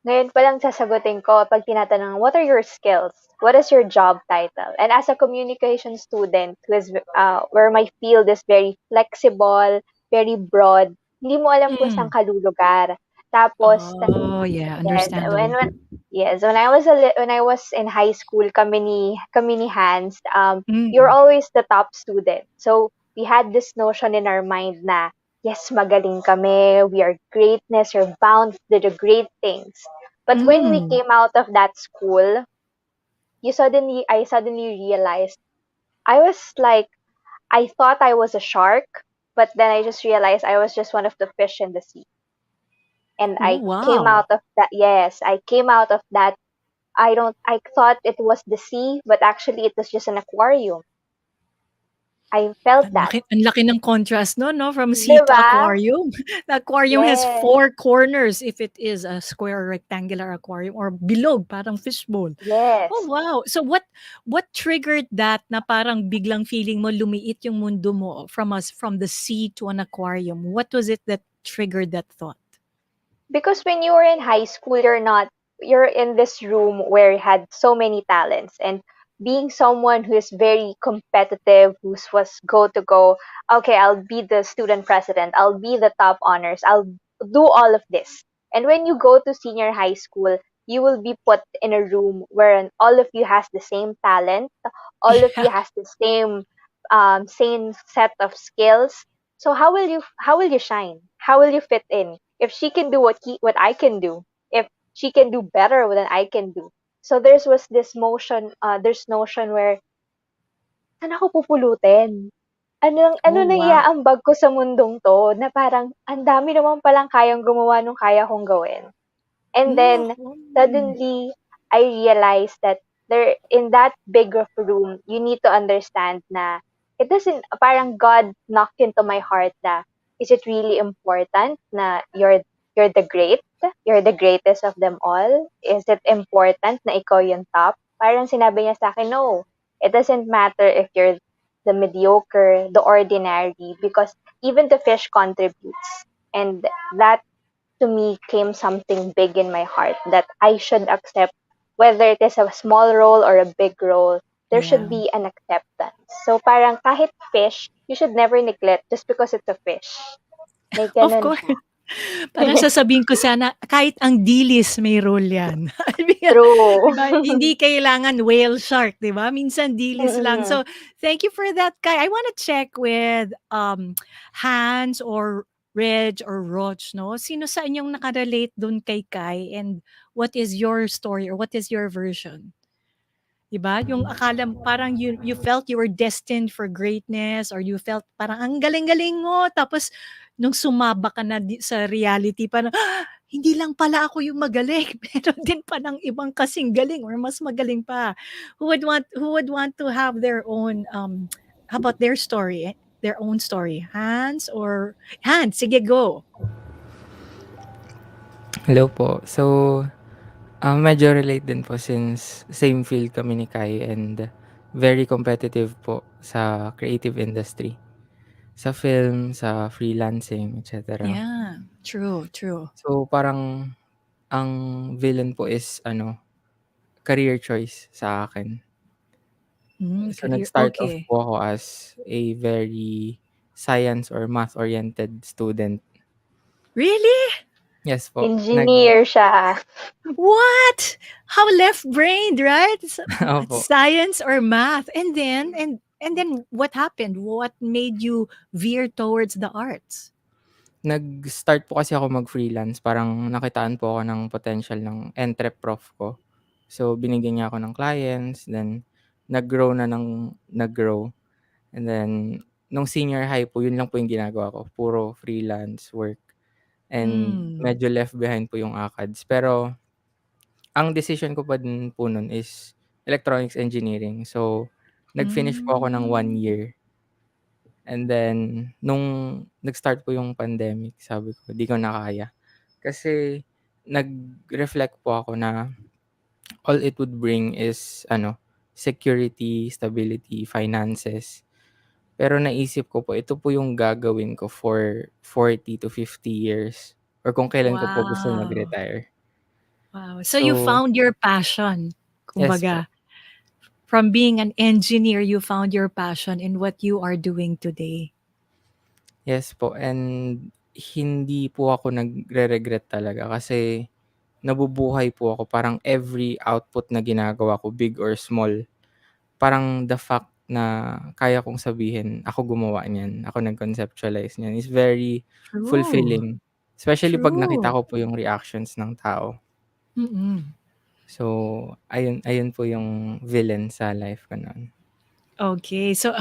ngayon pa lang sasagutin ko pag tinatanong, what are your skills? What is your job title? And as a communication student, where my field is very flexible, very broad, hindi mo alam kung saan ka lulugar. Tapos, Oh, yeah, understandable. when I was in high school, kami ni Hans, you're always the top student. So we had this notion in our mind na, yes, magaling kami, we are greatness, you're bound to do great things. But when we came out of that school, I suddenly realized, I thought I was a shark, but then I just realized I was just one of the fish in the sea. And I came out of that. Yes, I came out of that. I thought it was the sea, but actually it was just an aquarium. I felt that. Ang laki ng contrast no? From sea to aquarium. The aquarium has 4 corners if it is a square rectangular aquarium, or bilog, parang fishbowl. Yes. Oh, wow. So what triggered that na parang biglang feeling mo lumiit yung mundo mo from the sea to an aquarium? What was it that triggered that thought? Because when you were in high school, you're in this room where you had so many talents, and being someone who is very competitive, who was go, okay, I'll be the student president, I'll be the top honors, I'll do all of this. And when you go to senior high school, you will be put in a room where all of you has the same talent, all of you has the same same set of skills. So how will you shine? How will you fit in if she can do what I can do? If she can do better than I can do. So there's notion where saan ako pupulutin? Ano Oh, na wow. iaambag ko sa mundong 'to na parang ang dami naman palang kayang gumawa nung kaya kong gawin. And then Naku. suddenly I realized that there in that big of room, you need to understand na it doesn't parang God knocked into my heart na is it really important na you're the great? You're the greatest of them all? Is it important na ikaw yung top? Parang sinabi niya sa akin, no. It doesn't matter if you're the mediocre, the ordinary, because even the fish contributes. And that to me came something big in my heart that I should accept whether it is a small role or a big role, there should Yeah. be an acceptance. So parang kahit fish, you should never neglect just because it's a fish. May Of ganun course. siya. Parang sasabihin ko sana, kahit ang dilis may role yan. I mean, di True. ba? Hindi kailangan whale shark, di ba? Minsan dilis lang. Mm-mm. So, thank you for that, Kai. I want to check with Hans or Reg or Roch, no? Sino sa inyong nakarelate dun kay Kai and what is your story or what is your version? 'Di ba? Yung akala parang you felt you were destined for greatness or you felt parang ang galing-galing mo tapos nung sumaba ka na sa reality parang, hindi lang pala ako yung magaling, meron din palang ibang kasing galing or mas magaling pa. Who would want to have their own, how about their story, their own story? Hans, sige go. Hello po. So, medyo relate din po since same field kami ni Kai and very competitive po sa creative industry. Sa film, sa freelancing, et cetera. Yeah, true, true. So, parang ang villain po is career choice sa akin. So, Career, nag-start off okay. po ako as a very science or math-oriented student. Really? Yes po. Engineer siya. What? How left-brained, right? Opo. Science or math. And then what happened? What made you veer towards the arts? Nag-start po kasi ako mag-freelance. Parang nakitaan po ako ng potential ng entreprof ko. So, binigyan niya ako ng clients. Then, nag-grow na ng nag-grow. And then, nung senior high po, yun lang po yung ginagawa ko. Puro freelance work. And Mm. medyo left behind po yung ACADS. Pero, ang decision ko pa din po nun is electronics engineering. So, nag-finish po ako ng 1 Mm. year. And then, nung nag-start po yung pandemic, sabi ko, di ko na kaya. Kasi, nag-reflect po ako na all it would bring is, security, stability, finances. Pero naisip ko po, ito po yung gagawin ko for 40 to 50 years or kung kailan ko po gusto Wow. mag-retire. Wow. So you So, found your passion. yes po. Kumbaga, from being an engineer, you found your passion in what you are doing today. Yes po. And hindi po ako nagre-regret talaga kasi nabubuhay po ako. Parang every output na ginagawa ko, big or small, parang the fact na kaya kong sabihin, ako gumawa niyan, ako nag-conceptualize niyan, is very True. fulfilling. Especially pag nakita True. ko po yung reactions ng tao. Mm-mm. So, ayun po yung villain sa life ko noon. Okay. So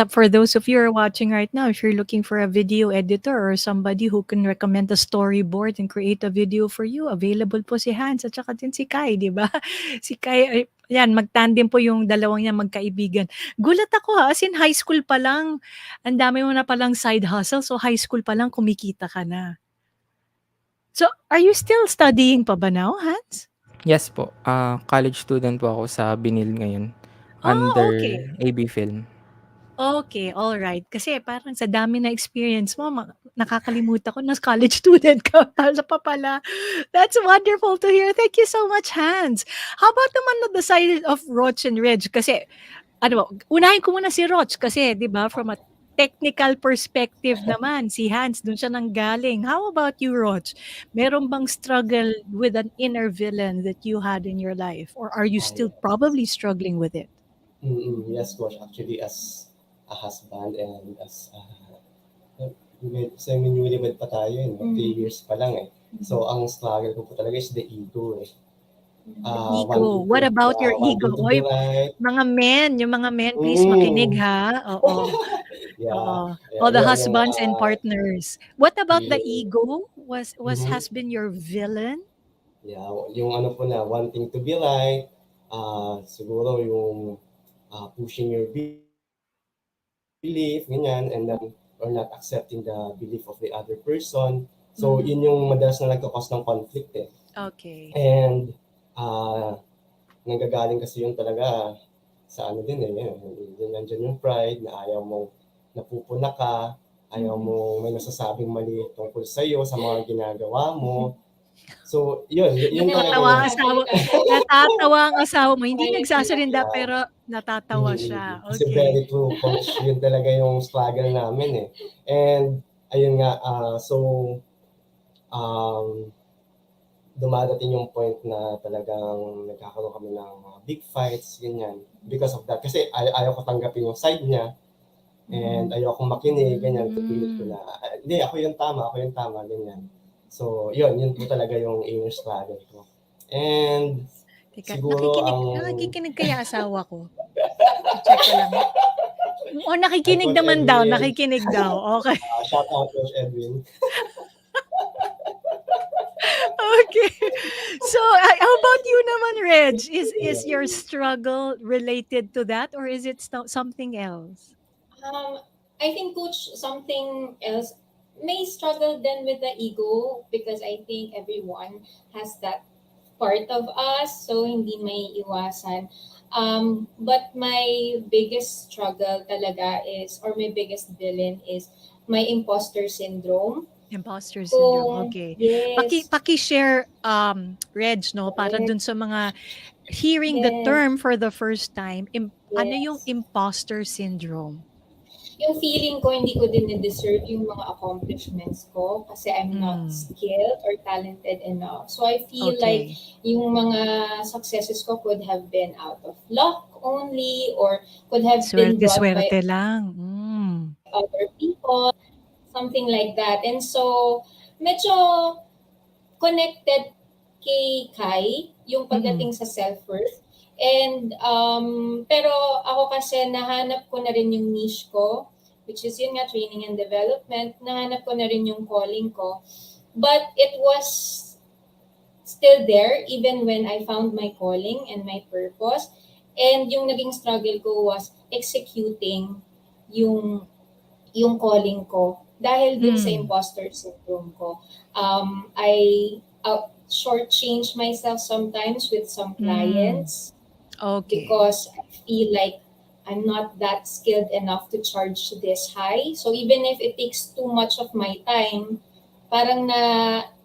for those of you who are watching right now, if you're looking for a video editor or somebody who can recommend a storyboard and create a video for you, available po si Hans at saka din si Kai, di ba? Si Kai, yan, mag-tandem po yung dalawang yan magkaibigan. Gulat ako ha, as in high school pa lang, ang dami mo na palang side hustle, so high school pa lang kumikita ka na. So, are you still studying pa ba now, Hans? Yes po, college student po ako sa Binil ngayon, Oh, under okay. AB Film. Okay, alright. Kasi parang sa dami na experience mo, nakakalimutan ko na college student ka pa pala. That's wonderful to hear. Thank you so much, Hans. How about naman on the side of Roch and Reg? Kasi, unahin ko muna si Roch kasi, di ba, from a technical perspective naman, si Hans, dun siya nanggaling. How about you, Roch? Meron bang struggle with an inner villain that you had in your life? Or are you still Yes. probably struggling with it? Yes, coach. Actually, as a husband and as semi-newlywed pa tayo, 3 years pa lang eh. So, ang struggle ko po talaga is the ego eh. Ego. What about your ego? Wanting to be Oy, right. yung mga men, please makinig ha. Oo. Yeah. Oo. Yeah, All the yun, husbands and partners. What about the yeah. ego? Mhm. Has been your villain? Yeah, yung ano po na wanting to be right, siguro yung pushing your belief, ganyan, and then or not accepting the belief of the other person. So, yun yung madalas na nagkakos ng conflict eh. Okay. And nanggagaling kasi yun talaga sa ano din eh, yun, nandiyan yung pride na ayaw mong napupuna ka, ayaw mong may nasasabing mali tungkol sa'yo, sa mga ginagawa mo. So, yun talaga yung... Natatawa ang asawa mo. Hindi nagsasalita pero natatawa siya. Kasi Okay. very true, coach. Yun talaga yung struggle namin eh. And, ayun nga, so, dumadating yung point na talagang nagkakaroon kami ng mga big fights, ganyan. Because of that. Kasi ayaw ko tanggapin yung side niya. And ayaw kong makinig, ganyan. Pipilit ko na, hindi, ako yung tama, ganyan. So, yun po talaga yung inner struggle ko. And, Teka, siguro nakikinig kaya asawa ko? Check ko lang. O, nakikinig Coach naman daw. Edwin. Nakikinig daw. Okay. Shout out, Coach Edwin. Okay. So, how about you naman, Reg? Is your struggle related to that or is it something else? I think coach something else may struggle then with the ego because I think everyone has that part of us so hindi may iwasan. But my biggest struggle talaga is or my biggest villain is my imposter syndrome. Imposter syndrome. Okay. Yes. Paki-share Reg no para dun sa mga hearing the Yes. term for the first time. Ano Yes. yung imposter syndrome? Yung feeling ko, hindi ko din na-deserve yung mga accomplishments ko kasi I'm not skilled or talented enough. So I feel like yung mga successes ko could have been out of luck only or could have been brought by Swerte lang. other people, something like that. And so, medyo connected kay Kai yung pagdating sa self-worth. And pero ako kasi nahanap ko na rin yung niche ko, which is yun nga training and development. Nahanap ko na rin yung calling ko. But it was still there even when I found my calling and my purpose. And yung naging struggle ko was executing yung calling ko dahil din sa imposter syndrome ko. I shortchange myself sometimes with some clients. Okay. Because I feel like I'm not that skilled enough to charge this high. So even if it takes too much of my time, parang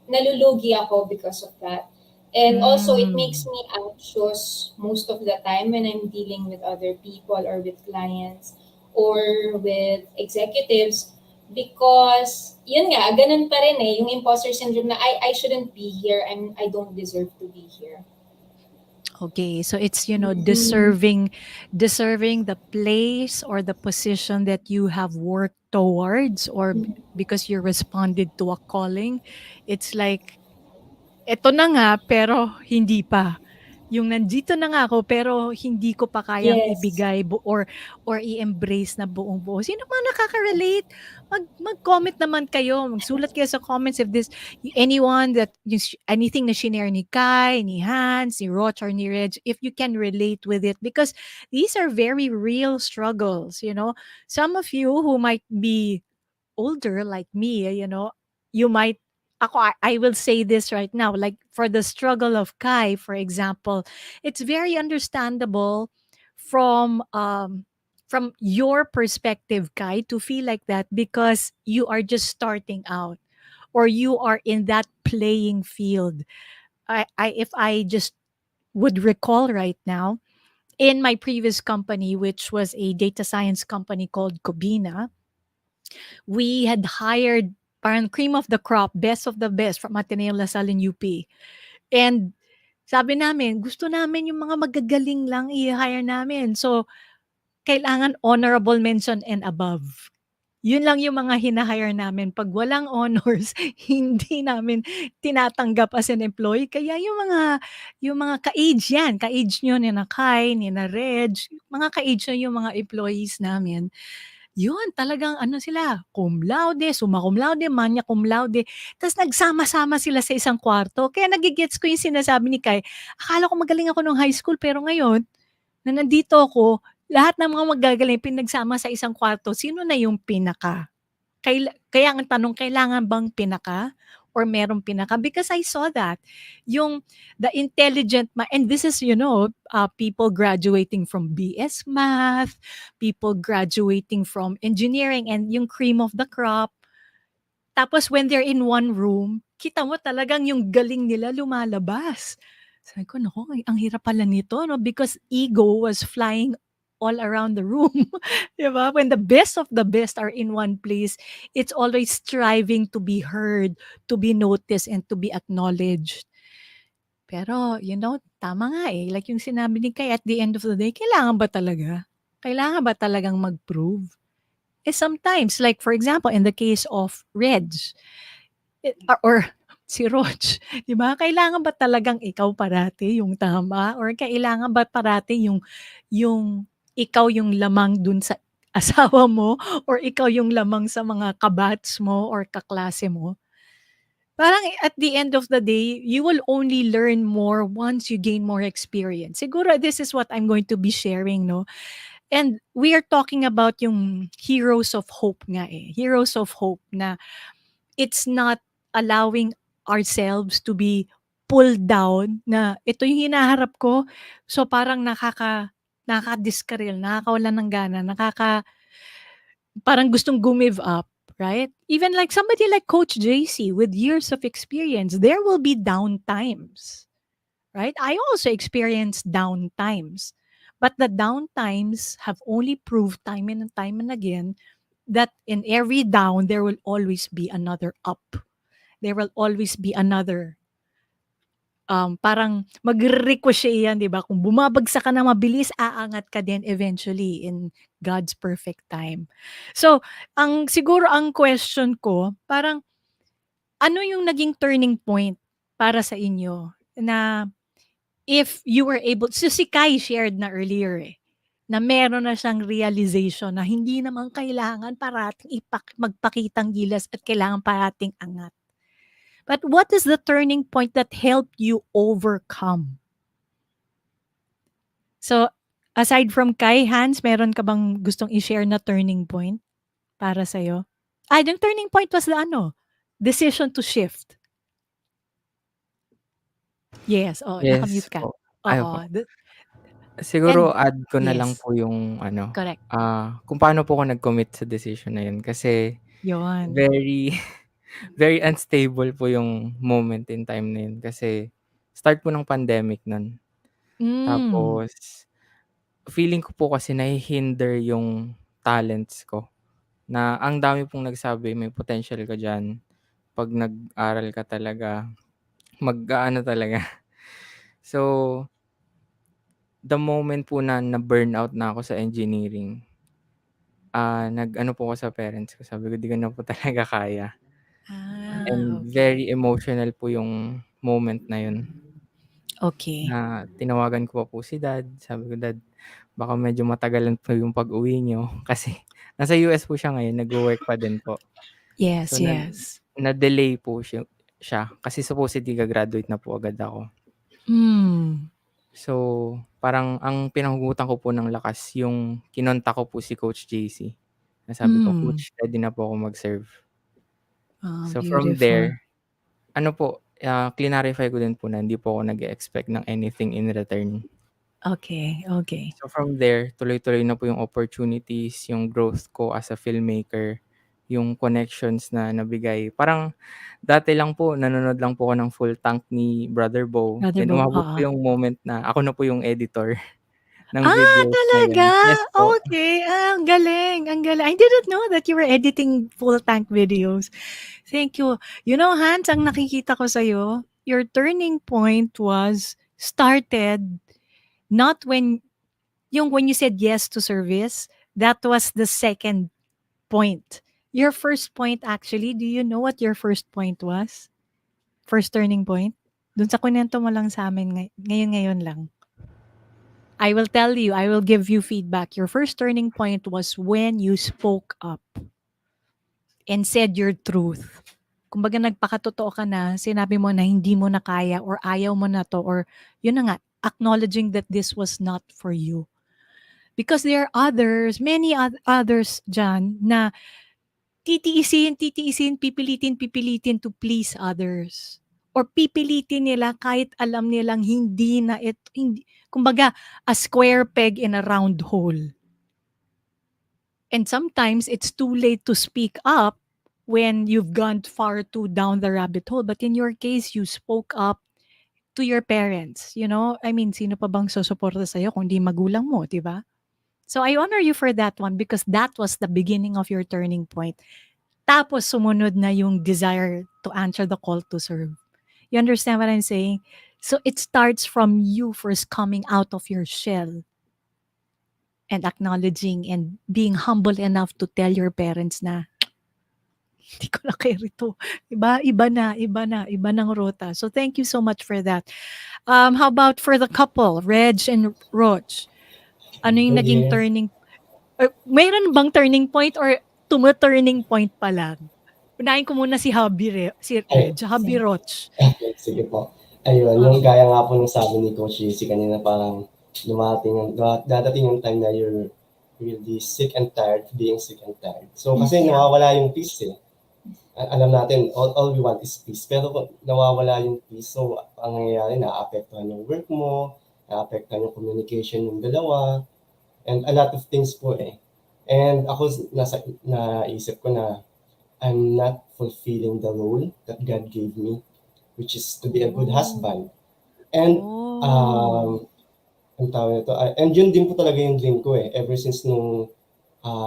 nalulugi ako because of that. And also it makes me anxious most of the time when I'm dealing with other people or with clients or with executives because yun nga, ganun pa rin eh, yung imposter syndrome na I shouldn't be here, I don't deserve to be here. Okay, so it's deserving the place or the position that you have worked towards or because you responded to a calling. It's like eto na nga pero hindi pa. Yung nandito na nga ako pero hindi ko pa kayang ibigay or i-embrace na buong buo. Sino man nakaka-relate? Mag-comment naman kayo. Magsulat kayo sa comments if anyone that anything na shinare ni Kai, ni Hans, ni Roch, or ni Reg, if you can relate with it because these are very real struggles, Some of you who might be older like me, you might I will say this right now, like for the struggle of Kai, for example, it's very understandable from your perspective, Kai, to feel like that because you are just starting out or you are in that playing field. If I just would recall right now, in my previous company, which was a data science company called Cobina, we had hired parang cream of the crop, best of the best from Ateneo Lasal and UP. And sabi namin, gusto namin yung mga magagaling lang i-hire namin. So, kailangan honorable mention and above. Yun lang yung mga hina-hire namin. 'Pag walang honors, hindi namin tinatanggap as an employee. Kaya yung mga ka-age yan, ka-age niyo nina Kai, nina Reg, mga ka-age niyo yung mga employees namin. Yun, talagang ano sila, cum laude, summa cum laude, magna cum laude. Ta's nagsama-sama sila sa isang kwarto. Kaya nage-gets ko yung sinasabi ni Kai. Akala ko magaling ako nung high school, pero ngayon na nandito ako, lahat ng mga magagaling pinagsama sa isang kwarto, sino na yung pinaka? Kaya ang tanong, kailangan bang pinaka or merong pinaka? Because I saw that. Yung the intelligent, and this is, people graduating from BS Math, people graduating from engineering, and yung cream of the crop. Tapos when they're in one room, kita mo talagang yung galing nila lumalabas. Sabi ko, naku, ang hirap pala nito, no? Because ego was flying all around the room. Diba? When the best of the best are in one place, it's always striving to be heard, to be noticed, and to be acknowledged. Pero, tama nga eh. Like yung sinabi ni Kay, at the end of the day, kailangan ba talaga? Kailangan ba talagang mag-prove? Sometimes, like for example, in the case of Reds, or si Roch, 'di ba? Kailangan ba talagang ikaw parati yung tama or kailangan ba parati yung ikaw yung lamang dun sa asawa mo or ikaw yung lamang sa mga kabats mo or kaklase mo? Parang at the end of the day, you will only learn more once you gain more experience. Siguro this is what I'm going to be sharing, no? And we are talking about yung heroes of hope nga eh. Heroes of hope na it's not allowing ourselves to be pulled down na ito yung hinaharap ko. So parang nakaka-discarrel, nakakawalan ng gana, parang gustong give up, right? Even like somebody like Coach JC with years of experience, there will be down times, right? I also experienced down times. But the down times have only proved time and time and again that in every down, there will always be another up. There will always be another, parang magre-ricochet yan, di ba? Kung bumabagsak ka na mabilis, aangat ka din eventually in God's perfect time. So, siguro ang question ko, parang ano yung naging turning point para sa inyo na if you were able, so si Kai shared na earlier eh, na meron na siyang realization na hindi naman kailangan parating magpakitang gilas at kailangan parating angat. But what is the turning point that helped you overcome? So, aside from Kai, Hans, meron ka bang gustong i-share na turning point para sa'yo? The turning point was the decision to shift. Yes, Yes nakamute ka. po. Ay Oo. opo. Siguro And add ko na lang yes, po yung correct. kung paano po ako nag-commit sa decision na yun kasi Yun. very very unstable po yung moment in time na yun kasi start po ng pandemic nun. Mm. Tapos feeling ko po kasi nahihinder yung talents ko na ang dami pong nagsabi, "May potential ka diyan, 'pag nag-aral ka talaga, mag-aano talaga." So, the moment po na na-burnout na ako sa engineering, nag-ano po ako sa parents ko, sabi ko, "Di ko na po talaga kaya." And Okay. very emotional po yung moment na yun, Okay. na tinawagan ko pa po si dad, sabi ko, "Dad, baka medyo matagalan po yung pag-uwi niyo." Kasi nasa US po siya ngayon, nagwo-work pa din po. So, Yes, yes. na-delay po siya kasi supposedly ga-graduate na po agad ako. Mm. So, parang ang pinahugutan ko po ng lakas yung kinontak ko po si Coach JC. Na sabi ko, Mm. "Coach, ready na po ako mag-serve." So, from Beautiful. there, clinarify ko din po na hindi po ako nag-e-expect ng anything in return. Okay, okay. So, from there, tuloy-tuloy na po yung opportunities, yung growth ko as a filmmaker, yung connections na nabigay. Parang dati lang po, nanonood lang po ako ng Full Tank ni Brother Bo. Brother Then Bob, umabot po oo. yung moment na ako na po yung editor ng videos na Talaga? yun. Yes po. Okay. Ang galing, ang galing. I didn't know that you were editing full tank videos. Thank you. You know, Hans, ang nakikita ko sa'yo, your turning point was started not when Yung when you said yes to service, that was the second point. Your first point actually, do you know what your first point was? First turning point? Dun sa kunento mo lang sa amin ngayon lang. I will tell you, I will give you feedback. Your first turning point was when you spoke up and said your truth. Kumbaga nagpakatotoo ka na, sinabi mo na hindi mo na kaya or ayaw mo na to or yun na nga, acknowledging that this was not for you. Because there are others, many others dyan na titiisin, pipilitin to please others. Or pipilitin nila kahit alam nilang hindi, kumbaga, a square peg in a round hole. And sometimes it's too late to speak up when you've gone far too down the rabbit hole. But in your case, you spoke up to your parents. You know, I mean, sino pa bang susuporta sa'yo kung di magulang mo, di ba? So I honor you for that one because that was the beginning of your turning point. Tapos sumunod na yung desire to answer the call to serve. You understand what I'm saying? So it starts from you first coming out of your shell and acknowledging and being humble enough to tell your parents na hindi ko na carry to. Iba ng rota. So thank you so much for that. How about for the couple, Reg and Roch? Ano yung naging Okay. turning mayroon bang turning point or tumu-turning point pa lang? Unahin ko muna si si Ay, Reg, Hubby Roch. sige po. Ayun, yung gaya nga po nung sabi ni Coach Izzy kanina, parang dadating yung time na you're really sick and tired, being sick and tired. So kasi nawawala yung peace eh. Alam natin, all we want is peace. Pero kung nawawala yung peace, so ang nangyayari, naapektuhan yung work mo, naapektuhan yung communication yung dalawa, and a lot of things po eh. And ako, naisip ko na I'm not fulfilling the role that God gave me, which is to be a good husband. And, ang tawag nito, and yun din po talaga yung dream ko eh, ever since nung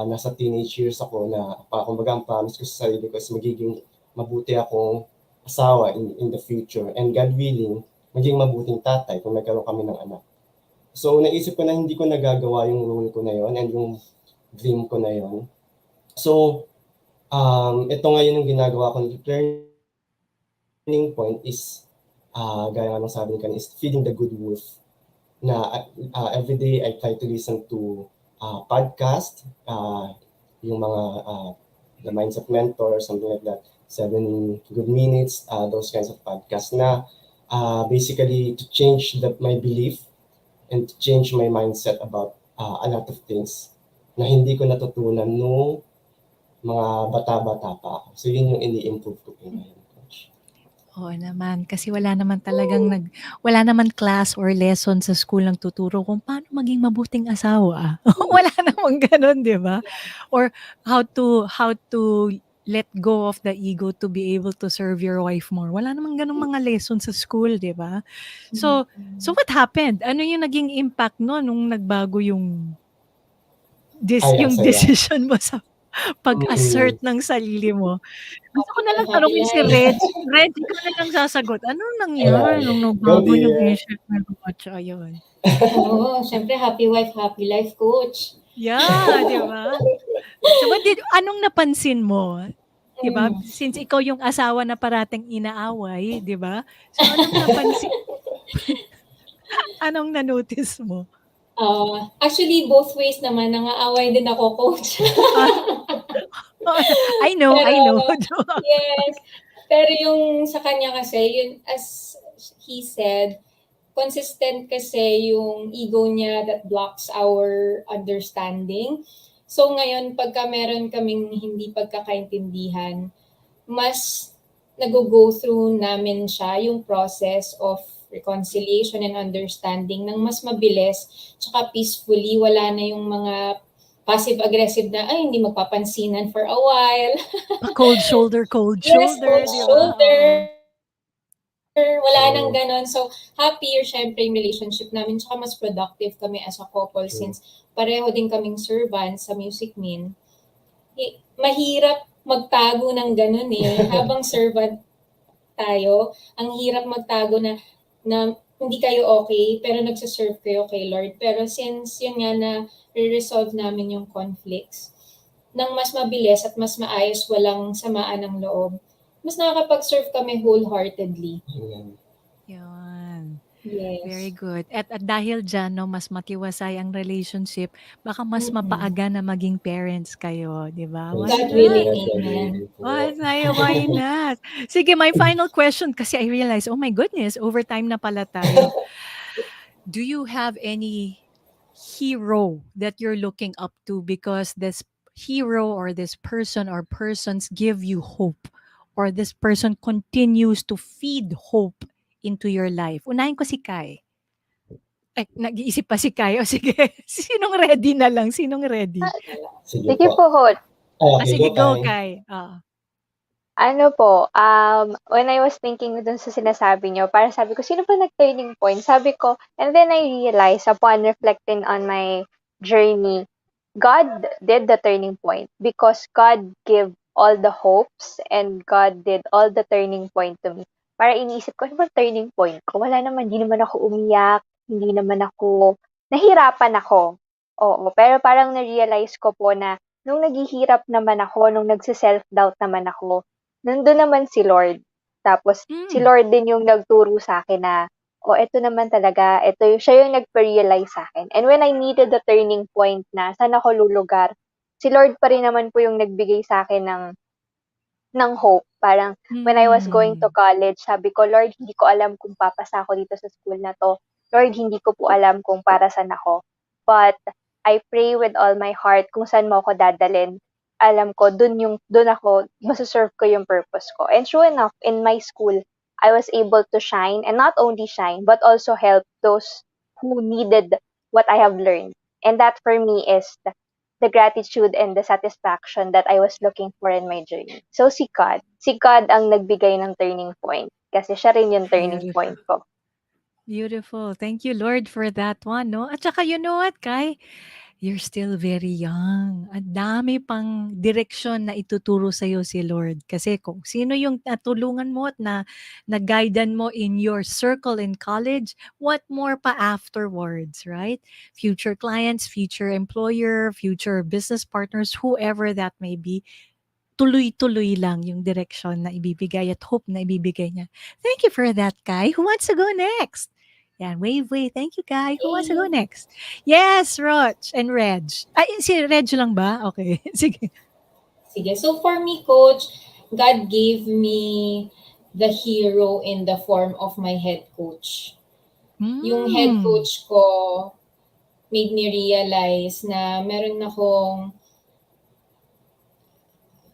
nasa teenage years ako na kumbaga ang promise ko sa sarili ko is magiging mabuti akong asawa in the future and God willing, maging mabuting tatay kung nagkaroon kami ng anak. So naisip ko na hindi ko nagagawa yung role ko na yon and yung dream ko na yon. So ito ngayon yung ginagawa ko. Turning point is gaya nga ng sabi kanina is feeding the good wolf na every day I try to listen to podcast, yung mga The Mindset Mentor, something like that, 7 Good Minutes, those kinds of podcasts na basically to change my belief and to change my mindset about a lot of things na hindi ko natutunan nung mga bata-bata pa ako. So yun yung ini-improve ko po ngayon. Oo naman, kasi wala naman class or lesson sa school ng tuturo kung paano maging mabuting asawa. Wala namang gano'n, 'di ba? Or how to let go of the ego to be able to serve your wife more. Wala namang gano'ng mga lesson sa school, 'di ba? So what happened? Ano yung naging impact no'n nung nagbago yung decision mo sa pag-assert ng sarili mo? Gusto ko na lang tanungin si Reg. Reg, ikaw na lang sasagot. Anong nangyari nung nagbago yung isip mo at ayun? Oo, syempre happy wife, happy life, Coach. Yeah, di ba? So anong napansin mo? Di ba? Since ikaw yung asawa na parating inaaway, di ba? So anong napansin? Anong na-notice mo? Actually, both ways naman, nangaaway din ako, Coach. I know. Yes. Pero yung sa kanya kasi, yun, as he said, consistent kasi yung ego niya that blocks our understanding. So ngayon, pagka meron kaming hindi pagkakaintindihan, mas nag-go through namin siya yung process of reconciliation and understanding ng mas mabilis, tsaka peacefully, wala na yung mga passive-aggressive na, ay, hindi magpapansinan for a while. Cold shoulder, Yes, cold di ba? shoulder. Wala nang ganon. So, happier syempre yung relationship namin. Tsaka mas productive kami as a couple since pareho din kaming servants sa Music Min. Mahirap magtago ng ganon eh. Habang servant tayo, ang hirap magtago na hindi kayo okay, pero nagsaserve kayo kay Lord. Pero since yun nga na re-resolve namin yung conflicts, nang mas mabilis at mas maayos, walang samaan ng loob, mas nakakapag-serve kami wholeheartedly. Amen. Yun. Yes. Very good. At dahil dyan, no, mas matiwasay ang relationship, baka mas Mm-mm. mapaaga na maging parents kayo, di ba? Why God Praise willing, not? God, God amen. willing po. Why not? Sige, my final question kasi I realize, oh my goodness, overtime na pala tayo. Do you have any hero that you're looking up to because this hero or this person or persons give you hope or this person continues to feed hope into your life? Unahin ko si Kai. Ay, nag-iisip pa si Kai. O sige, sinong ready na lang? Sinong ready? Sige Sige po. po, Hot. Okay, Sige, go, Kai. Kai. Ano po, when I was thinking dun sa sinasabi niyo, parang sabi ko, sino ba nag-turning point? Sabi ko, and then I realized upon reflecting on my journey, God did the turning point because God gave all the hopes and God did all the turning point to me. Para iniisip ko, ano ba turning point ko? Wala naman, hindi naman ako umiyak, hindi naman ako, nahirapan ako. Oo, pero parang na-realize ko po na nung naghihirap naman ako, nung nagsiself-doubt naman ako, nandun naman si Lord. Tapos, si Mm. Lord din yung nagturo sa akin na, oh, eto naman talaga, siya yung nagpa-realize sa akin. And when I needed the turning point na saan ako lulugar, si Lord pa rin naman po yung nagbigay sa akin ng hope. Parang when I was going to Mm. college, sabi ko, Lord, hindi ko alam kung papasa ako dito sa school na to. Lord, hindi ko po alam kung para saan ako. But I pray with all my heart kung saan mo ako dadalhin. Alam ko, dun ako, masaserve ko yung purpose ko. And sure enough, in my school, I was able to shine, and not only shine, but also help those who needed what I have learned. And that for me is the gratitude and the satisfaction that I was looking for in my journey. So si God. Si God ang nagbigay ng turning point. Kasi siya rin yung turning Beautiful. point ko. Beautiful. Thank you, Lord, for that one, no? At saka, you know what, Kai? You're still very young. Ang dami pang direksyon na ituturo sa'yo si Lord. Kasi kung sino yung natulungan mo at na-guidean mo in your circle in college, what more pa afterwards, right? Future clients, future employer, future business partners, whoever that may be, tuloy-tuloy lang yung direksyon na ibibigay at hope na ibibigay niya. Thank you for that, Kai. Who wants to go next? Yan, wave. Thank you, Kai. Who wants to go next? Yes, Roch and Reg. Ay, si Reg lang ba? Okay, sige. Sige. So for me, Coach, God gave me the hero in the form of my head coach. Yung head coach ko made me realize na meron akong,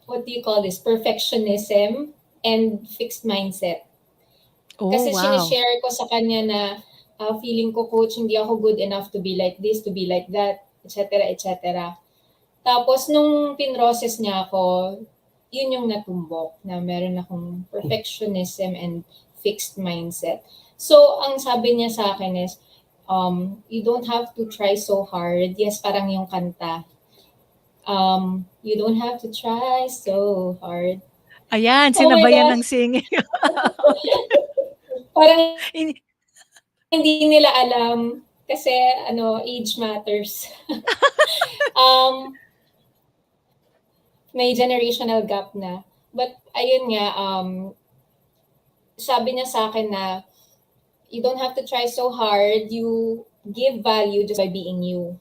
what do you call this, perfectionism and fixed mindset. Oh, Kasi wow. sinishare ko sa kanya na feeling ko, Coach, hindi ako good enough to be like this, to be like that, etc., etc. Tapos nung pinroses niya ako, yun yung natumbok na meron akong perfectionism and fixed mindset. So, ang sabi niya sa akin is, you don't have to try so hard. Yes, parang yung kanta. You don't have to try so hard. Ayan, Oh my sinabayan ng gosh. singing. Parang In- hindi nila alam kasi age matters. May generational gap na. But ayun nga, sabi niya sa akin na you don't have to try so hard. You give value just by being you.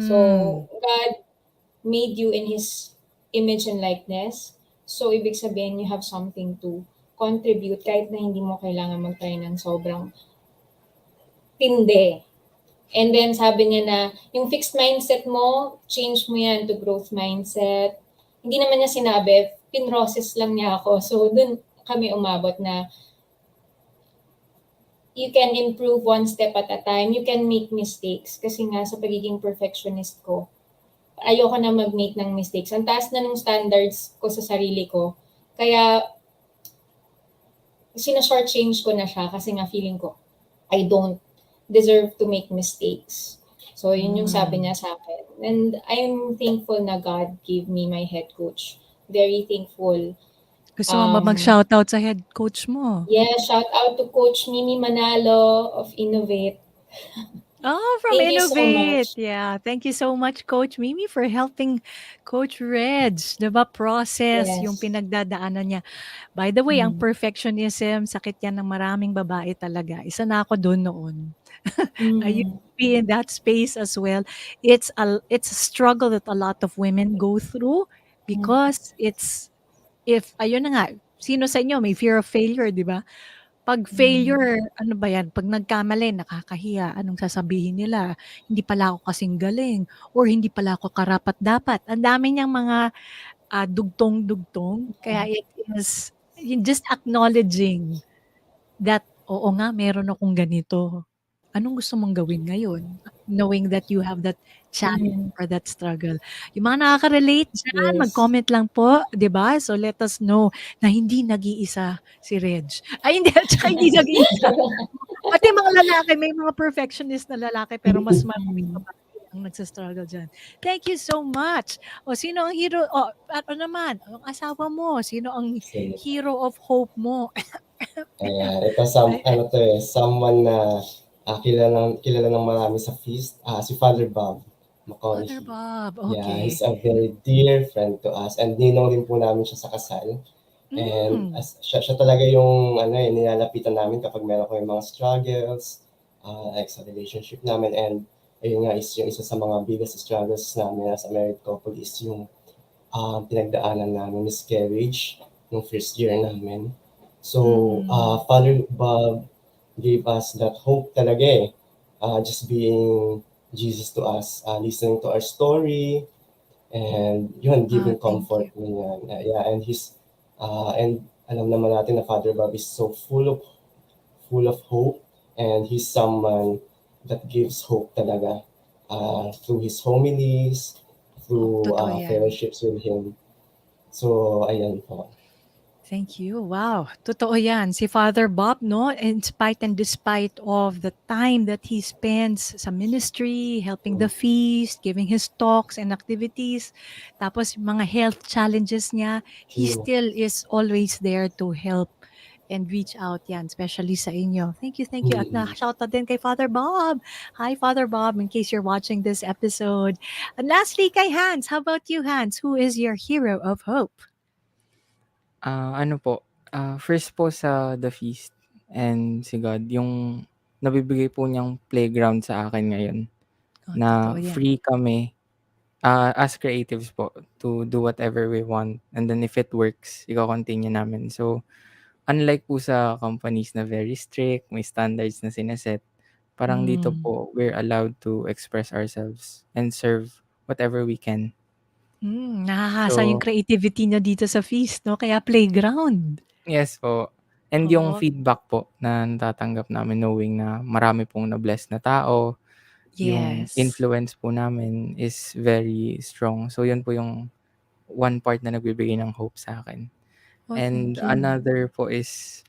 So, God made you in His image and likeness. So, ibig sabihin, you have something to contribute kahit na hindi mo kailangan mag-try ng sobrang tindi. And then, sabi niya na, yung fixed mindset mo, change mo yan to growth mindset. Hindi naman niya sinabi, pinroses lang niya ako. So, dun kami umabot na you can improve one step at a time. You can make mistakes. Kasi nga, sa pagiging perfectionist ko, ayoko na mag-make ng mistakes. Ang taas na ng standards ko sa sarili ko. Kaya, sina-shortchange ko na siya kasi nga feeling ko, I don't deserve to make mistakes. So, yun yung sabi niya sa akin. And I'm thankful na God gave me my head coach. Very thankful. Gusto mo ba mag-shoutout sa head coach mo? Yeah, shout out to Coach Mimi Manalo of Innovate. Oh, from Thank you so Innovate. much. Yeah. Thank you so much, Coach Mimi, for helping Coach Reg. Diba, process yung Yes. pinagdadaanan niya. By the way, ang Mm. perfectionism, sakit yan ng maraming babae talaga. Isa na ako doon noon. I used Mm. to be in that space as well. It's a struggle that a lot of women go through because if ayun na nga, sino sa inyo may fear of failure, 'di ba? Pag failure, ano ba 'yan, pag nagkamali nakakahiya, anong sasabihin nila? Hindi pala ako kasing galing or hindi pala ako karapat-dapat. Ang dami niyang mga dugtong-dugtong. Kaya it is just acknowledging that, oo nga, meron akong ganito. Anong gusto mong gawin ngayon? Knowing that you have that challenge Mm. or that struggle. Yung mga nakaka-relate dyan, Yes. mag-comment lang po, di ba? So let us know na hindi nag-iisa si Reg. Ay, hindi, tsaka hindi nag-iisa. Pati mga lalaki, may mga perfectionist na lalaki, pero mas maraming babae ang nagsastruggle dyan. Thank you so much. O, sino ang hero? O, ano naman? Ang asawa mo? Sino ang Sige. hero of hope mo? Ayan, ito ano to someone na kilala ng marami sa feast, si Father Bob Father McConaughey. Bob, Yeah, okay. he's a very dear friend to us and ninong din po namin siya sa kasal. And Mm. siya talaga yung nilalapitan namin kapag meron kami mga struggles, like sa relationship namin. And ayun nga is yung isa sa mga biggest struggles namin as a married couple is yung pinagdaanan namin miscarriage nung first year namin. So, Father Bob gave us that hope talaga just being Jesus to us, listening to our story, and yun, giving Thank comfort. you. Yun, yeah, and and alam naman natin na Father Bob is so full of hope, and he's someone that gives hope talaga through his homilies, through Totoo yan. fellowships with him. So, ayan po. Thank you. Wow, totoo yan. Si Father Bob, no, in spite and despite of the time that he spends sa ministry, helping the feast, giving his talks and activities, tapos yung mga health challenges niya, he True. still is always there to help and reach out yan, especially sa inyo. Thank you, thank you. At na-shoutout din kay Father Bob. Hi, Father Bob, in case you're watching this episode. And lastly, kay Hans. How about you, Hans? Who is your hero of hope? Ano po, first po sa The Feast and si God, yung nabibigay po niyang playground sa akin ngayon na Totoo yan. free kami, as creatives po to do whatever we want, and then if it works, iko-continue namin. So, unlike po sa companies na very strict, may standards na sine-set, parang dito po we're allowed to express ourselves and serve whatever we can. Nahahasa yung So creativity niyo dito sa feast, no? Kaya playground. yes po. And yung Oo. feedback po na natatanggap namin knowing na marami pong na-bless na tao, yung Yes. influence po namin is very strong. So yun po yung one part na nagbibigay ng hope sa akin. Oh, And thank you. another po is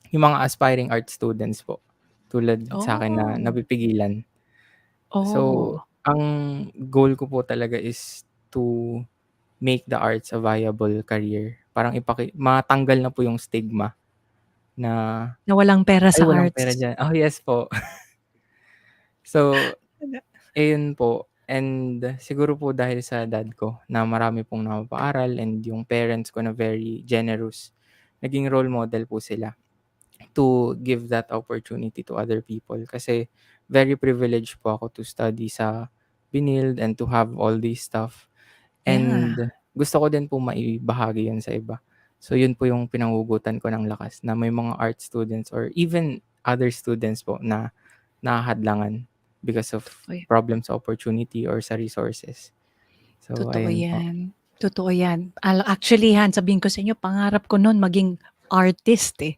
yung mga aspiring art students po, tulad sa akin na Oh. napipigilan. So, Oh. ang goal ko po talaga is to make the arts a viable career. Parang matanggal na po yung stigma na, Na walang pera "Ay, sa walang pera arts. diyan." Oh, yes po. So, ayun po. And siguro po dahil sa dad ko na marami pong napapaaral and yung parents ko na very generous, naging role model po sila to give that opportunity to other people. Kasi very privileged po ako to study sa Binild and to have all this stuff. Yeah. And gusto ko din po maibahagi yun sa iba. So yun po yung pinangugutan ko ng lakas na may mga art students or even other students po na nahahadlangan because of Totoo yan. problems sa opportunity or sa resources. So Totoo ayun po. yan. Totoo yan. Actually, Han, sabihin ko sa inyo, pangarap ko noon maging artist eh.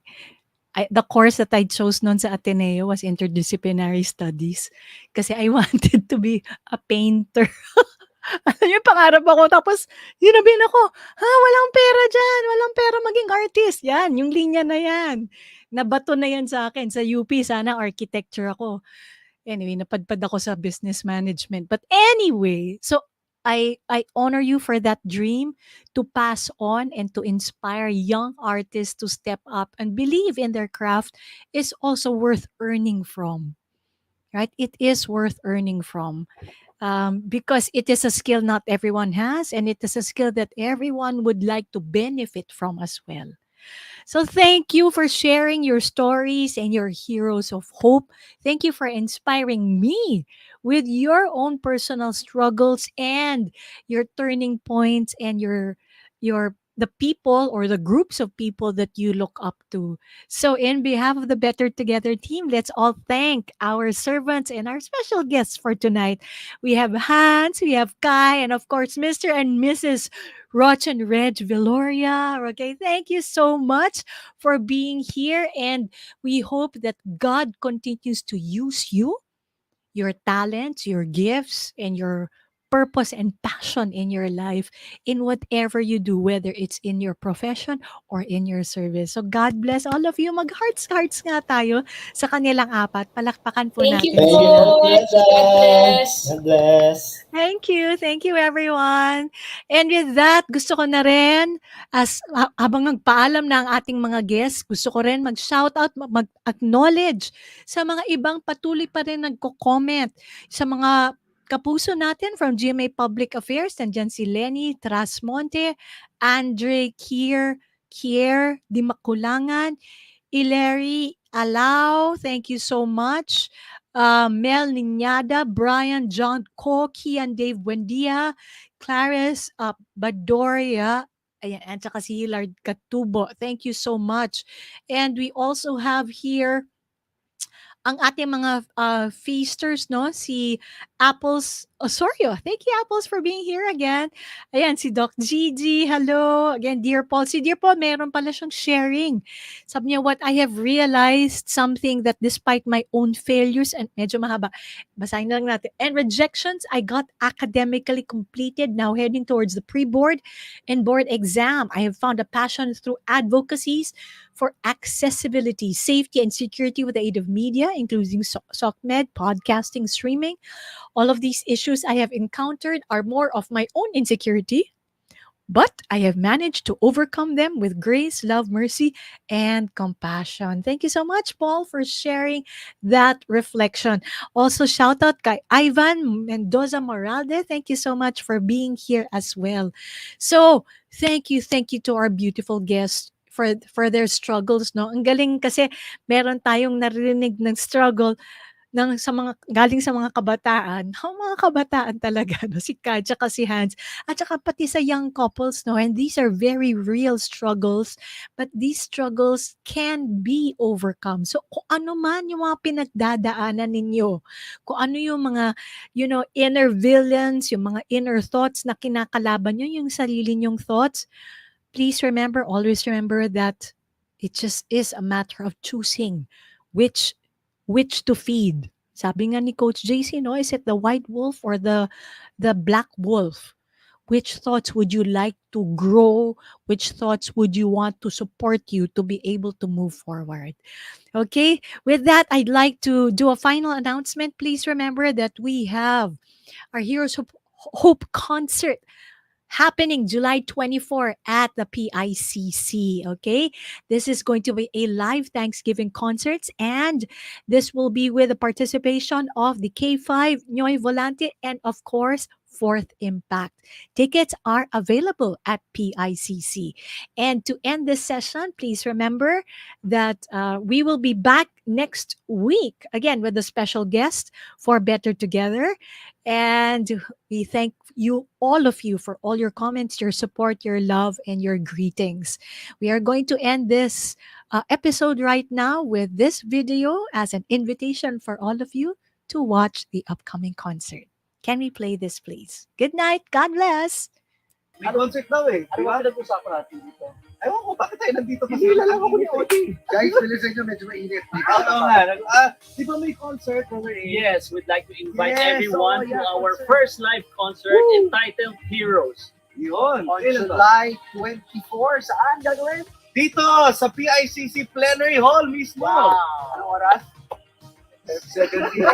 The course that I chose noon sa Ateneo was interdisciplinary studies kasi I wanted to be a painter. Alam niyo, pangarap ako. Tapos, yun ako, walang pera dyan. Walang pera maging artist. Yan, yung linya na yan. Nabato na yan sa akin. Sa UP, sana architecture ako. Anyway, napadpad ako sa business management. But anyway, so, I honor you for that dream to pass on and to inspire young artists to step up and believe in their craft is also worth earning from, right? It is worth earning from, because it is a skill not everyone has, and it is a skill that everyone would like to benefit from as well. So thank you for sharing your stories and your heroes of hope. Thank you for inspiring me with your own personal struggles and your turning points and your the people or the groups of people that you look up to. So in behalf of the Better Together team, let's all thank our servants and our special guests for tonight. We have Hans, we have Kai, and of course Mr. and Mrs. Roch and Reg Veloria. Okay, thank you so much for being here. And we hope that God continues to use you, your talents, your gifts, and your purpose and passion in your life in whatever you do, whether it's in your profession or in your service. So God bless all of you. Mag-hearts-hearts nga tayo sa kanilang apat. Palakpakan po Thank you natin Thank you, sila. coach. God bless. God bless. Thank you. Thank you, everyone. And with that, gusto ko na rin, habang nagpaalam na ang ating mga guests, gusto ko rin mag-shoutout, mag-acknowledge sa mga ibang patuloy pa rin nagko-comment. Sa mga kapuso natin from GMA Public Affairs, nandyan si Lenny Trasmonte, Andre Kier Dimakulangan, Ileri Alao, thank you so much. Mel Niñada, Brian, John Ko, Kian Dave Buendia, Clarice Badoria, ayan, at saka si Hilard Katubo. Thank you so much. And we also have here ang ating mga feasters, no? Si Apples Osorio. Thank you, Apples, for being here again. Ayan, si Doc Gigi. Hello. Again, Dear Paul. Si Dear Paul, meron pala siyang sharing. Sabi niya, what I have realized, something that despite my own failures, and medyo mahaba, basahin na lang natin, and rejections, I got academically completed, now heading towards the pre-board and board exam. I have found a passion through advocacies for accessibility, safety, and security with the aid of media, including SOCMED, podcasting, streaming. All of these issues I have encountered are more of my own insecurity, but I have managed to overcome them with grace, love, mercy, and compassion. Thank you so much, Paul, for sharing that reflection. Also, shout out kay Ivan Mendoza Moralde. Thank you so much for being here as well. So, thank you to our beautiful guests for their struggles, no? Ang galing kasi meron tayong narinig ng struggle sa mga galing sa mga kabataan, mga kabataan talaga, no, si Kai tsaka si Hans, at saka pati sa young couples, no, and these are very real struggles, but these struggles can be overcome. So kung ano man yung mga pinagdadaanan ninyo, kung ano yung mga, inner villains, yung mga inner thoughts na kinakalaban nyo, yung sarili nyong thoughts, please remember, always remember that it just is a matter of choosing which to feed. Sabi nga ni Coach JC, no, is it the white wolf or the black wolf? Which thoughts would you like to grow? Which thoughts would you want to support you to be able to move forward? Okay, with that, I'd like to do a final announcement. Please remember that we have our Heroes of Hope concert happening July 24 at the PICC. Okay, this is going to be a live Thanksgiving concert, and this will be with the participation of the K5, Noy Volante, and of course, Fourth Impact. Tickets are available at PICC. And to end this session, please remember that we will be back next week again with a special guest for Better Together. And we thank you, all of you, for all your comments, your support, your love, and your greetings. We are going to end this episode right now with this video as an invitation for all of you to watch the upcoming concert. Can we play this, please? Good night. God bless. May concert daw eh. Ano ba pinag-usapan natin dito? Ewan ko, bakit tayo nandito? Hihila lang ako ni Oti. Guys, bilisan nyo, medyo mainit. Oo nga. Di ba may concert? Yes, we'd like to invite Yes, everyone yeah, to our concert. first live concert entitled Heroes. Yun. On Kailan ba? July 24, saan gagawin? Dito, sa PICC Plenary Hall mismo. Anong oras? 7 p.m.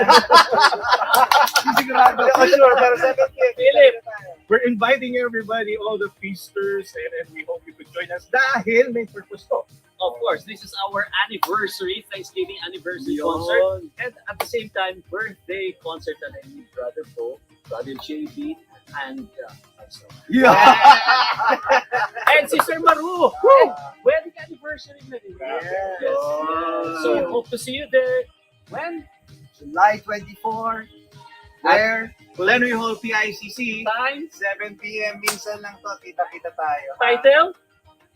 Sigurado. Ako sure, pero 7 p.m. Philip, we're inviting everybody, all the feasters, and we hope you could join us dahil may purpose to. Of course, this is our anniversary, Thanksgiving anniversary Yun. concert. And at the same time, birthday concert na ni Brother Bo, Brother JB, and myself. Yeah! And Sister Maru! Wedding anniversary na rin. Yes. So, hope to see you there. When? July 24, where? Plenary Hall PICC. Time? 7 p.m. Minsan lang to, kita-kita tayo. Title?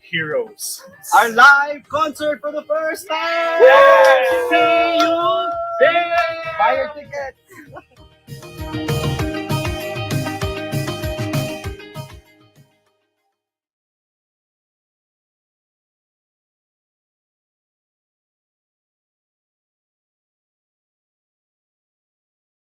Heroes. Our live concert for the first time! See you there! Buy your tickets!